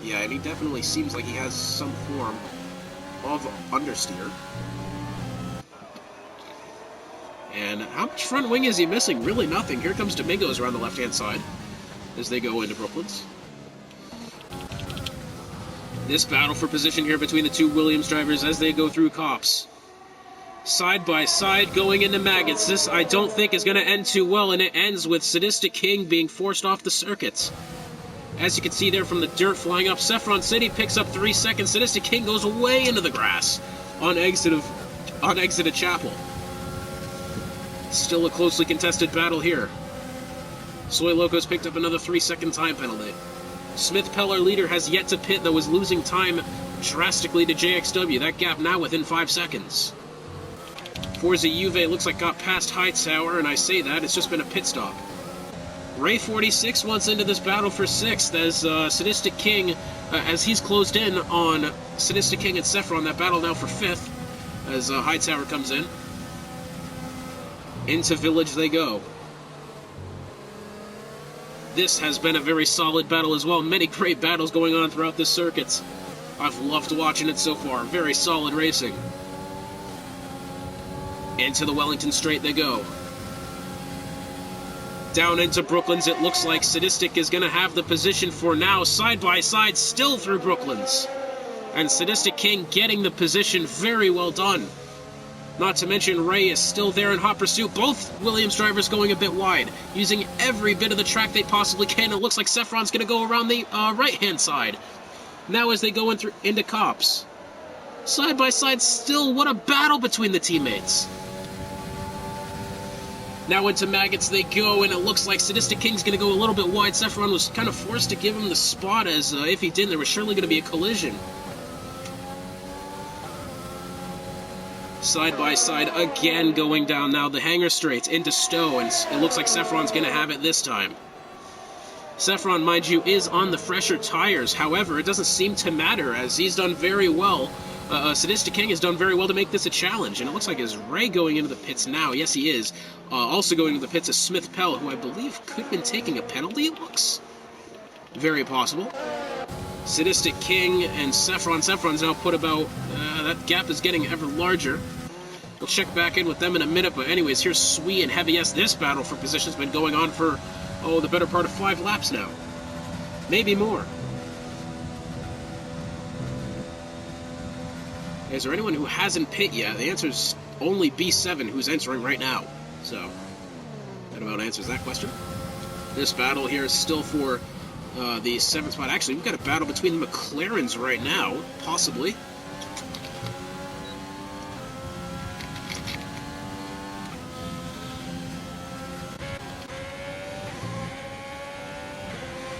Yeah, and he definitely seems like he has some form of understeer. And how much front wing is he missing? Really nothing. Here comes Domingos around the left-hand side as they go into Brooklands. This battle for position here between the two Williams drivers as they go through Cops. Side by side going into Maggots. This, I don't think, is going to end too well, and it ends with Sadistic King being forced off the circuits. As you can see there from the dirt flying up, Saffron City picks up 3 seconds. Sadistic King goes way into the grass on exit of Chapel. Still a closely contested battle here. Soy Locos picked up another 3-second time penalty. Smith Peller leader has yet to pit, though is losing time drastically to JXW. That gap now within 5 seconds. Forza Juve looks like got past Hightower, and I say that, it's just been a pit stop. Ray 46 wants into this battle for 6th as Sadistic King, as he's closed in on Sadistic King and Saffron. That battle now for 5th as Hightower comes in. Into Village they go. This has been a very solid battle as well. Many great battles going on throughout this circuit. I've loved watching it so far. Very solid racing. Into the Wellington Straight they go. Down into Brooklands, it looks like Sadistic is going to have the position for now. Side by side, still through Brooklands. And Sadistic King getting the position. Very well done. Not to mention Ray is still there in hot pursuit. Both Williams drivers going a bit wide, using every bit of the track they possibly can. It looks like Saffron's going to go around the right-hand side. Now as they go into Cops. Side by side still, what a battle between the teammates. Now into Maggots they go, and it looks like Sadistic King's going to go a little bit wide. Saffron was kind of forced to give him the spot, as if he didn't, there was surely going to be a collision. Side by side again going down now the Hangar Straights into Stowe, and it looks like Saffron's going to have it this time. Saffron, mind you, is on the fresher tires. However, it doesn't seem to matter as he's done very well. Sadistic King has done very well to make this a challenge, and it looks like is Ray going into the pits now. Yes, he is. Also going into the pits is Smith Pell, who I believe could have been taking a penalty, it looks. Very possible. Sadistic King and Saffron. Saffron's now put about... that gap is getting ever larger. We'll check back in with them in a minute, but anyways, here's Sui and Heavy S. This battle for position's been going on for, the better part of 5 laps now. Maybe more. Is there anyone who hasn't pit yet? The answer is only B7 who's entering right now. So, that about answers that question. This battle here is still for the 7th spot. Actually, we've got a battle between the McLarens right now, possibly.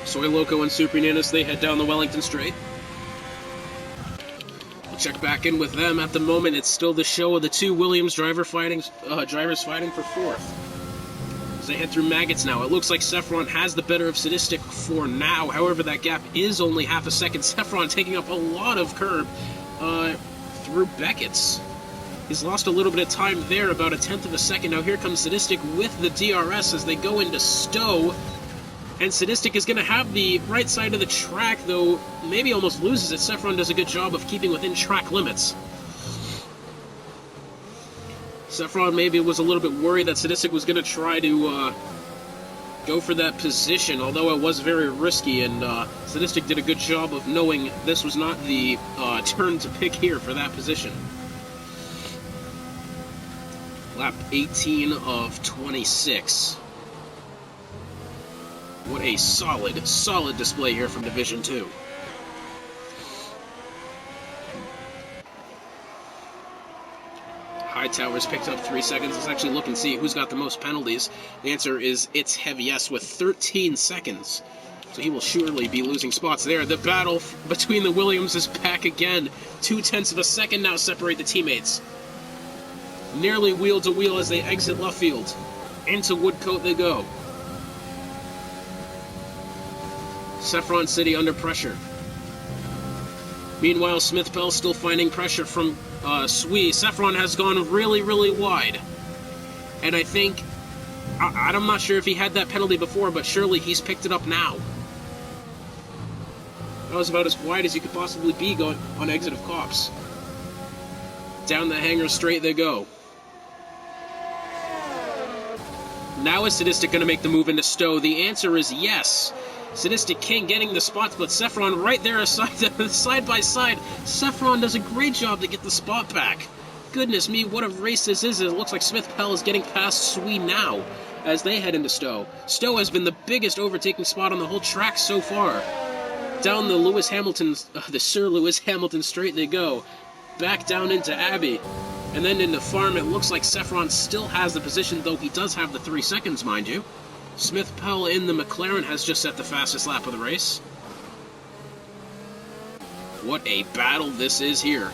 Soy Loco and Super Nanas, they head down the Wellington Straight. We'll check back in with them. At the moment, it's still the show of the two Williams drivers fighting for 4th. As they head through Maggots now, it looks like Saffron has the better of Sadistic for now. However, that gap is only half a second. Saffron taking up a lot of curb through Beckett's. He's lost a little bit of time there, about 1/10 of a second. Now here comes Sadistic with the DRS as they go into Stowe. And Sadistic is going to have the right side of the track, though maybe almost loses it. Saffron does a good job of keeping within track limits. Saffron maybe was a little bit worried that Sadistic was going to try to go for that position, although it was very risky, and Sadistic did a good job of knowing this was not the turn to pick here for that position. Lap 18 of 26. What a solid display here from Division 2. Hightower's picked up 3 seconds. Let's actually look and see who's got the most penalties. The answer is it's Heavy S with 13 seconds. So he will surely be losing spots there. The battle between the Williams is back again. 0.2 of a second now separate the teammates. Nearly wheel to wheel as they exit left field. Into Woodcote they go. Saffron City under pressure. Meanwhile, Smith Pell still finding pressure from Swee. Saffron has gone really, really wide. And I think, I'm not sure if he had that penalty before, but surely he's picked it up now. That was about as wide as you could possibly be going on exit of Cops. Down the hangar straight they go. Now is Sadistic going to make the move into Stowe? The answer is yes. Sadistic King getting the spots, but Saffron right there side by side. Saffron does a great job to get the spot back. Goodness me, what a race this is. It looks like Smith Pell is getting past Swee now as they head into Stowe. Stowe has been the biggest overtaking spot on the whole track so far. Down the Sir Lewis Hamilton straight they go. Back down into Abbey. And then into Farm, it looks like Saffron still has the position, though he does have the 3 seconds, mind you. Smith Pell in the McLaren has just set the fastest lap of the race. What a battle this is here.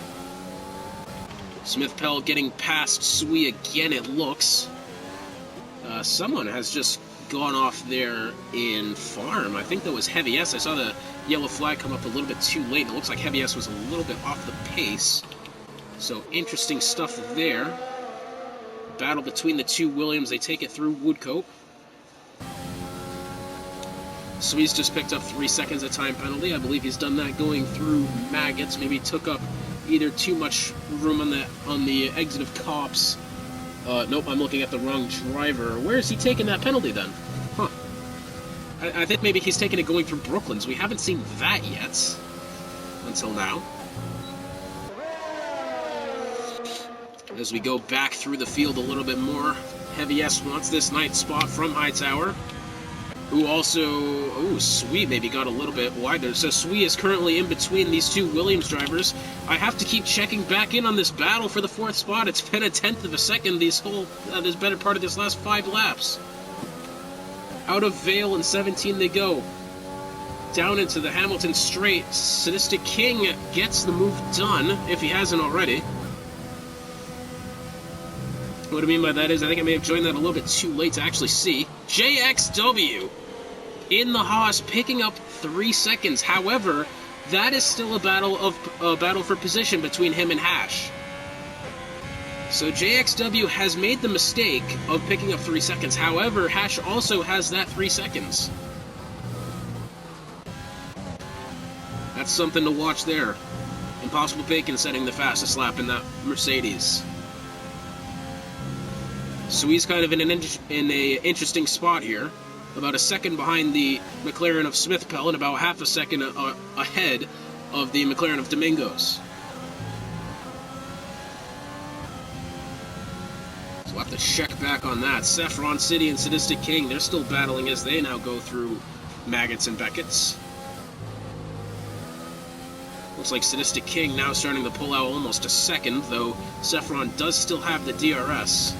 Smith Pell getting past Swee again, it looks. Someone has just gone off there in Farm. I think that was Heavy S. I saw the yellow flag come up a little bit too late. It looks like Heavy S was a little bit off the pace. So interesting stuff there. Battle between the two Williams. They take it through Woodcote. Swee's just picked up 3 seconds of time penalty. I believe he's done that going through Maggots. Maybe took up either too much room on the exit of Cops. Nope, I'm looking at the wrong driver. Where is he taking that penalty then? Huh. I think maybe he's taking it going through Brooklands. We haven't seen that yet. Until now. As we go back through the field a little bit more, Heavy S wants this night spot from Hightower. Who also... Ooh, Swee maybe got a little bit wider. So Swee is currently in between these two Williams drivers. I have to keep checking back in on this battle for the 4th spot. It's been a 1/10 of a second this better part of this last 5 laps. Out of Vale in 17 they go. Down into the Hamilton straight. Sadistic King gets the move done, if he hasn't already. What I mean by that is I think I may have joined that a little bit too late to actually see. JXW in the Haas picking up 3 seconds. However, that is still a battle for position between him and Hash. So JXW has made the mistake of picking up 3 seconds. However, Hash also has that 3 seconds. That's something to watch there. Impossible Bacon setting the fastest lap in that Mercedes. So he's kind of in an interesting spot here. About a second behind the McLaren of Smith Pell and about half a second ahead of the McLaren of Domingos. So we'll have to check back on that. Saffron City and Sadistic King, they're still battling as they now go through Maggots and Beckett's. Looks like Sadistic King now starting to pull out almost a second, though Saffron does still have the DRS.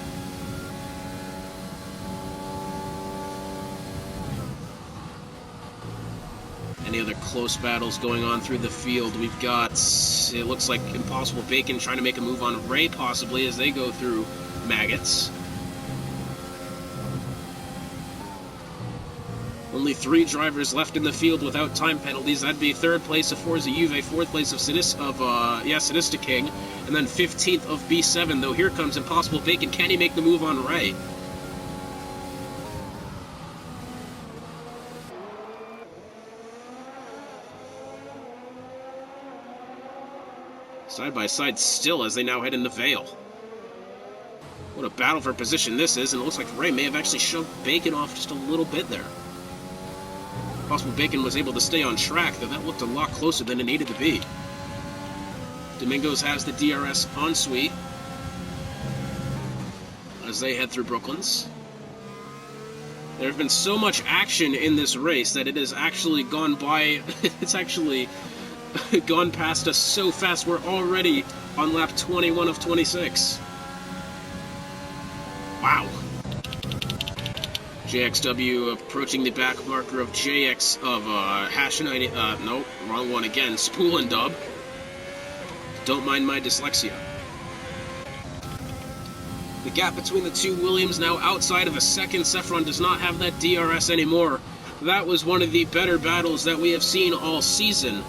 Any other close battles going on through the field? We've got, it looks like Impossible Bacon trying to make a move on Ray possibly as they go through Maggots. Only 3 drivers left in the field without time penalties. That'd be 3rd place of Forza Juve, 4th place of Sadistic King, and then 15th of B7, though here comes Impossible Bacon. Can he make the move on Ray? Side by side still as they now head into Vale. What a battle for position this is, and it looks like Ray may have actually shoved Bacon off just a little bit there. Possible Bacon was able to stay on track, though that looked a lot closer than it needed to be. Domingos has the DRS on Swee as they head through Brooklands. There have been so much action in this race that it has actually gone by, it's actually gone past us so fast. We're already on lap 21 of 26. Wow. JXW approaching the back marker of JX of hash 90. No, wrong one again. Spool and Dub. Don't mind my dyslexia. The gap between the two Williams now outside of a second. Saffron does not have that DRS anymore. That was one of the better battles that we have seen all season.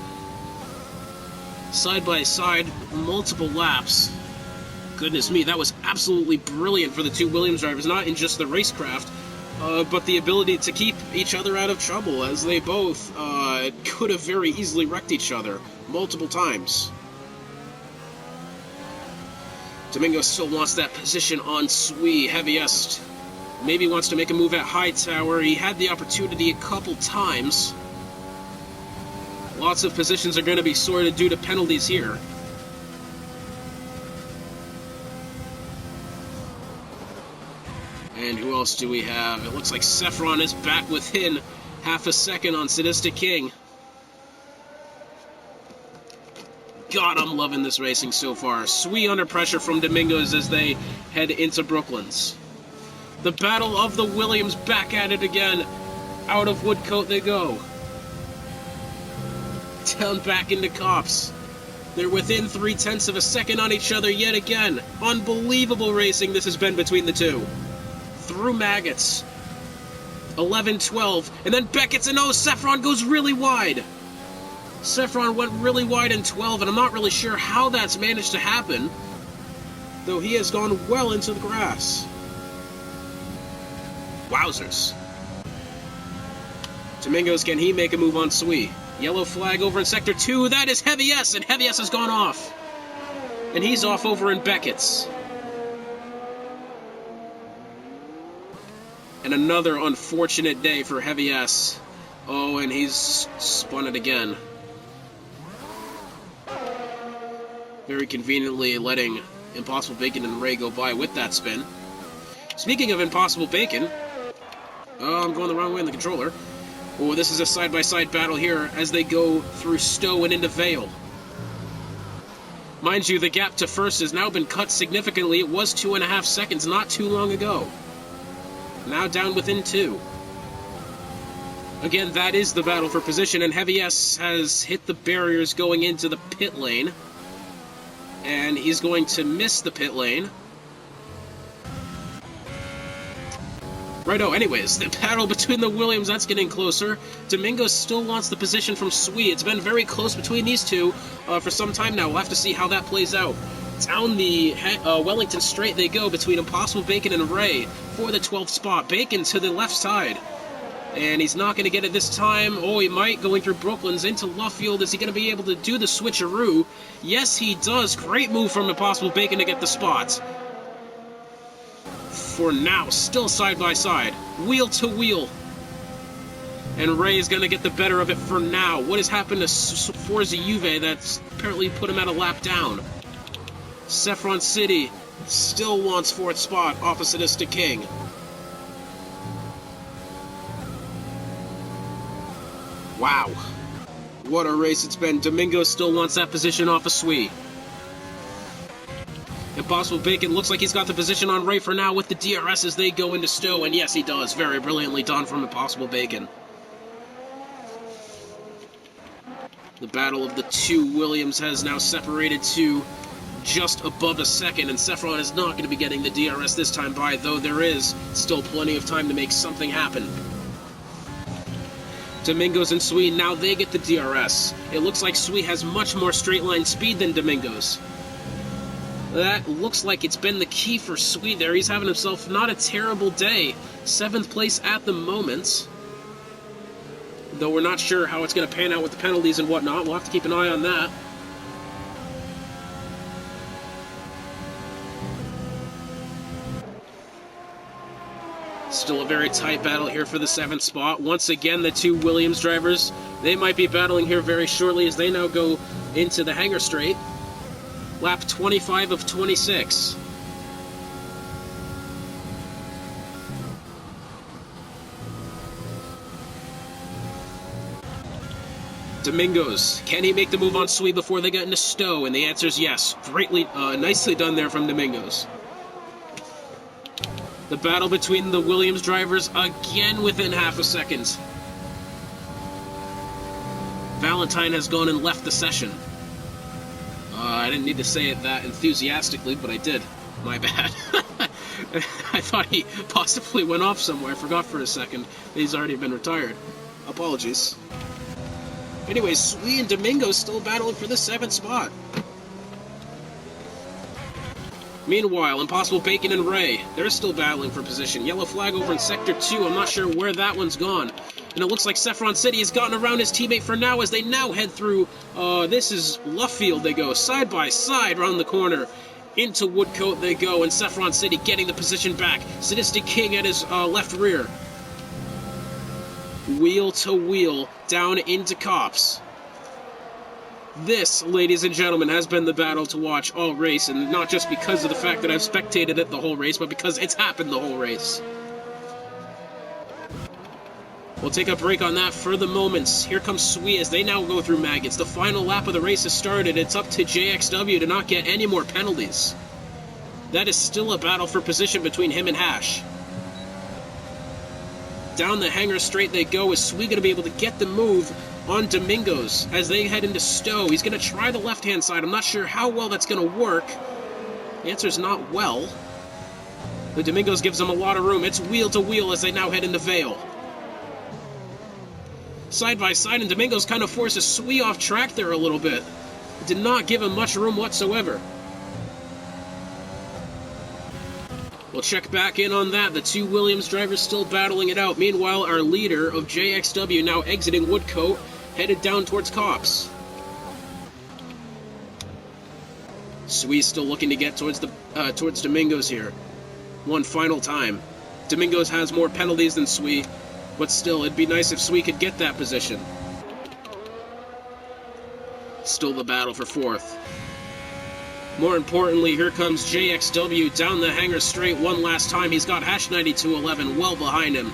Side by side, multiple laps. Goodness me, that was absolutely brilliant for the two Williams drivers, not in just the racecraft, but the ability to keep each other out of trouble, as they both could have very easily wrecked each other multiple times. Domingo still wants that position on Sui. Heaviest maybe wants to make a move at Hightower. He had the opportunity a couple times. Lots of positions are going to be sorted due to penalties here. And who else do we have? It looks like Saffron is back within half a second on Sadistic King. God, I'm loving this racing so far. Sui under pressure from Domingos as they head into Brooklands. The battle of the Williams back at it again. Out of Woodcote they go. Down back into Cops. They're within 0.3 of a second on each other yet again. Unbelievable racing this has been between the two. Through Maggots. 11-12. And then Beckett's and Saffron goes really wide. Saffron went really wide in 12, and I'm not really sure how that's managed to happen, though he has gone well into the grass. Wowzers. Domingos, can he make a move on Sui? Yellow flag over in Sector 2. That is Heavy S, and Heavy S has gone off. And he's off over in Beckett's. And another unfortunate day for Heavy S. Oh, and he's spun it again. Very conveniently letting Impossible Bacon and Ray go by with that spin. Speaking of Impossible Bacon, I'm going the wrong way on the controller. Oh, this is a side-by-side battle here as they go through Stowe and into Vale. Mind you, the gap to first has now been cut significantly. It was 2.5 seconds not too long ago. Now down within 2. Again, that is the battle for position, and Heavy S has hit the barriers going into the pit lane. And he's going to miss the pit lane. Righto, anyways, the battle between the Williams, that's getting closer. Domingo still wants the position from Sui. It's been very close between these two for some time now. We'll have to see how that plays out. Down the Wellington Straight they go between Impossible Bacon and Ray for the 12th spot. Bacon to the left side. And he's not going to get it this time. Oh, he might, going through Brooklands into Luffield. Is he going to be able to do the switcheroo? Yes, he does. Great move from Impossible Bacon to get the spot. For now, still side by side. Wheel to wheel. And Ray is going to get the better of it for now. What has happened to Forza Juve that's apparently put him at a lap down? Saffron City still wants 4th spot opposite us to King. Wow. What a race it's been. Domingo still wants that position off of Sui. Impossible Bacon looks like he's got the position on Ray for now with the DRS as they go into Stowe, and yes, he does. Very brilliantly done from Impossible Bacon. The battle of the two Williams has now separated to just above a second, and Saffron is not going to be getting the DRS this time by, though there is still plenty of time to make something happen. Domingos and Sui, now they get the DRS. It looks like Sui has much more straight line speed than Domingos. That looks like it's been the key for Sui there. He's having himself not a terrible day. 7th place at the moment. Though we're not sure how it's going to pan out with the penalties and whatnot. We'll have to keep an eye on that. Still a very tight battle here for the 7th spot. Once again, the two Williams drivers, they might be battling here very shortly as they now go into the hangar straight. Lap 25 of 26. Domingos, can he make the move on Sui before they get into Stowe? And the answer is yes. Nicely done there from Domingos. The battle between the Williams drivers again within half a second. Valentine has gone and left the session. I didn't need to say it that enthusiastically, but I did. My bad. I thought he possibly went off somewhere. I forgot for a second that he's already been retired. Apologies. Anyways, Sui and Domingo still battling for the 7th spot. Meanwhile, Impossible Bacon and Ray, they're still battling for position. Yellow flag over in Sector 2, I'm not sure where that one's gone. And it looks like Saffron City has gotten around his teammate for now as they now head through, this is Luffield they go, side by side around the corner. Into Woodcote they go, and Saffron City getting the position back. Sadistic King at his left rear. Wheel to wheel, down into Cops. This, ladies and gentlemen, has been the battle to watch all race, and not just because of the fact that I've spectated it the whole race, but because it's happened the whole race. We'll take a break on that for the moments. Here comes Sui as they now go through Maggots. The final lap of the race has started. It's up to JXW to not get any more penalties. That is still a battle for position between him and Hash. Down the hangar straight they go. Is Sui going to be able to get the move on Domingos as they head into Stowe? He's going to try the left-hand side. I'm not sure how well that's going to work. The answer's not well. But Domingos gives them a lot of room. It's wheel to wheel as they now head into Vale. Side by side, and Domingos kind of forces Sui off track there a little bit. Did not give him much room whatsoever. We'll check back in on that. The two Williams drivers still battling it out. Meanwhile, our leader of JXW now exiting Woodcote, headed down towards Cops. Sui's still looking to get towards Domingos here. One final time. Domingos has more penalties than Sui, but still, it'd be nice if Sui could get that position. Still the battle for 4th. More importantly, here comes JXW down the hangar straight one last time. He's got Hash 9211 well behind him.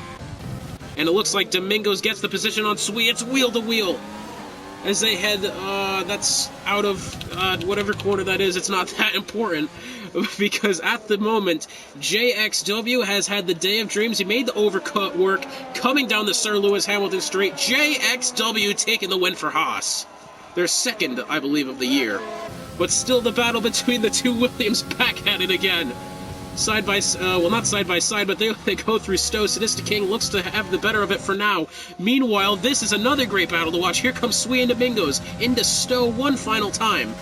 And it looks like Domingos gets the position on Sui. It's wheel to wheel. As they head, that's out of whatever corner that is. It's not that important. Because at the moment, JXW has had the day of dreams. He made the overcut work. Coming down the Sir Lewis Hamilton straight. JXW taking the win for Haas. Their 2nd, I believe, of the year. But still the battle between the two Williams back at it again. Side by, well, not side by side, but they go through Stowe. Sadistic King looks to have the better of it for now. Meanwhile, this is another great battle to watch. Here comes Sui and Domingos into Stowe one final time.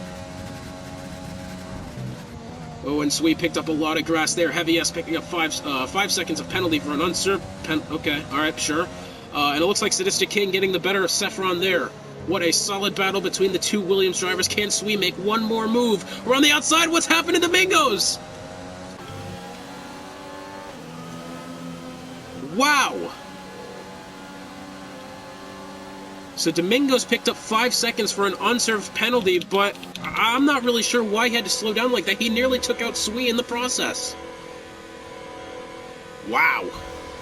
Oh, and Sui picked up a lot of grass there. Heavy S picking up 5 seconds of penalty for an unserved okay, alright, sure. And it looks like Sadistic King getting the better of Saffron there. What a solid battle between the two Williams drivers. Can Sui make one more move? We're on the outside. What's happened to Domingos? Wow. So Domingos picked up 5 seconds for an unserved penalty, but I'm not really sure why he had to slow down like that. He nearly took out Sui in the process. Wow.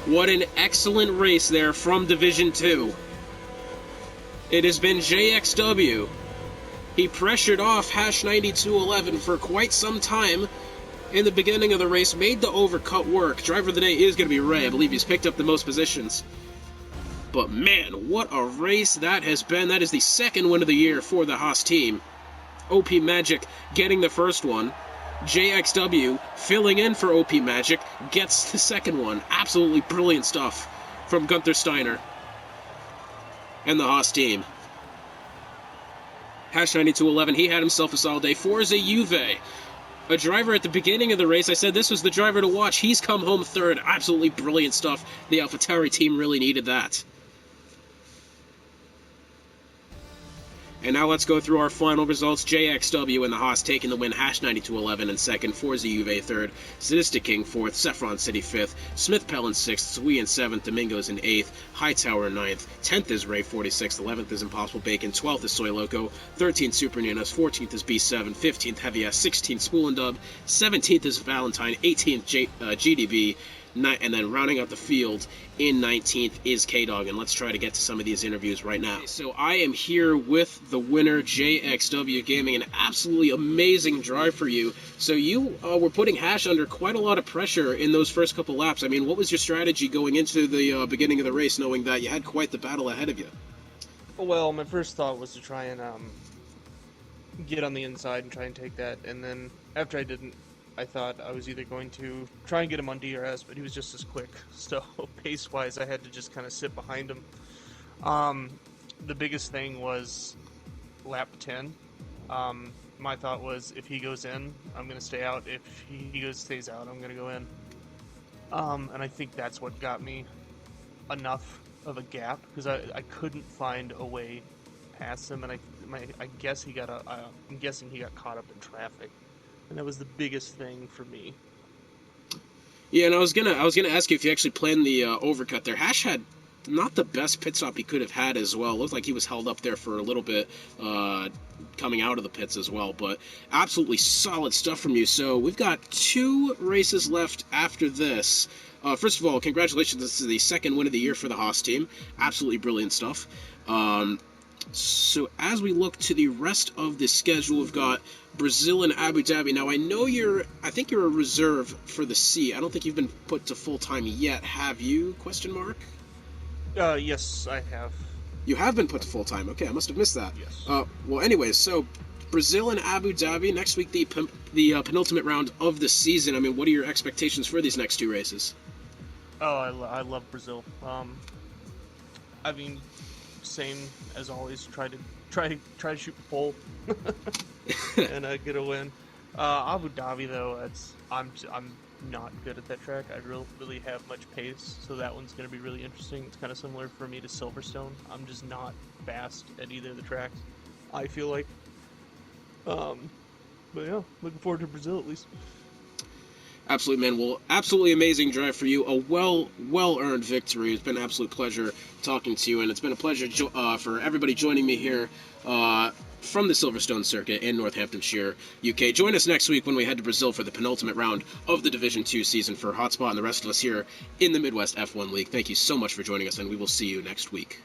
What an excellent race there from Division 2. It has been JXW. He pressured off Hash 9211 for quite some time in the beginning of the race, made the overcut work. Driver of the day is going to be Ray. I believe he's picked up the most positions. But man, what a race that has been. That is the 2nd win of the year for the Haas team. OP Magic getting the first one. JXW filling in for OP Magic gets the 2nd one. Absolutely brilliant stuff from Gunther Steiner and the Haas team. Hash 9211, he had himself a solid day. Forza Juve, a driver at the beginning of the race. I said this was the driver to watch. He's come home 3rd. Absolutely brilliant stuff. The AlphaTauri team really needed that. And now let's go through our final results. JXW and the Haas taking the win. Hash 9211 in 2nd. Forza Juve 3rd. Sadistic King 4th. Saffron City 5th. Smith Pell in 6th. Sui in 7th. Domingos in 8th. Hightower in 9th. 10th is Ray 46th. 11th is Impossible Bacon. 12th is Soy Loco. 13th Super Nanos. 14th is B7. 15th Heavy S. 16th Spool and Dub. 17th is Valentine. 18th GDB. and then rounding out the field in 19th is K-Dog, and let's try to get to some of these interviews right now. So I am here with the winner, JXW Gaming, an absolutely amazing drive for you. So you were putting Hash under quite a lot of pressure in those first couple laps. I mean, what was your strategy going into the beginning of the race, knowing that you had quite the battle ahead of you? Well, my first thought was to try and get on the inside and try and take that, and then after I didn't, I thought I was either going to try and get him on DRS, but he was just as quick. So pace-wise, I had to just kind of sit behind him. The biggest thing was lap 10. My thought was if he goes in, I'm going to stay out. If he stays out, I'm going to go in. And I think that's what got me enough of a gap, because I couldn't find a way past him, and I guess I'm guessing he got caught up in traffic. And that was the biggest thing for me. Yeah, and I was gonna ask you if you actually planned the overcut there. Hash had not the best pit stop he could have had as well. It looked like he was held up there for a little bit coming out of the pits as well. But absolutely solid stuff from you. So we've got 2 races left after this. First of all, congratulations. This is the second win of the year for the Haas team. Absolutely brilliant stuff. So as we look to the rest of the schedule, we've got Brazil and Abu Dhabi. Now, I think you're a reserve for the C. I don't think you've been put to full-time yet, have you? Question mark? Yes, I have. You have been put to full-time. Okay, I must have missed that. Yes. Well, anyways, so Brazil and Abu Dhabi, next week the penultimate round of the season. I mean, what are your expectations for these next 2 races? Oh, I love Brazil. I mean, same as always. Try to shoot the pole and get a win. Abu Dhabi though, I'm not good at that track. I don't really have much pace, so that one's going to be really interesting. It's kind of similar for me to Silverstone. I'm just not fast at either of the tracks, I feel like. But yeah, looking forward to Brazil at least. Absolutely, man. Well, absolutely amazing drive for you. A well-earned victory. It's been an absolute pleasure talking to you, and it's been a pleasure for everybody joining me here from the Silverstone circuit in Northamptonshire, UK. Join us next week when we head to Brazil for the penultimate round of the Division 2 season for Hotspot and the rest of us here in the Midwest F1 League. Thank you so much for joining us, and we will see you next week.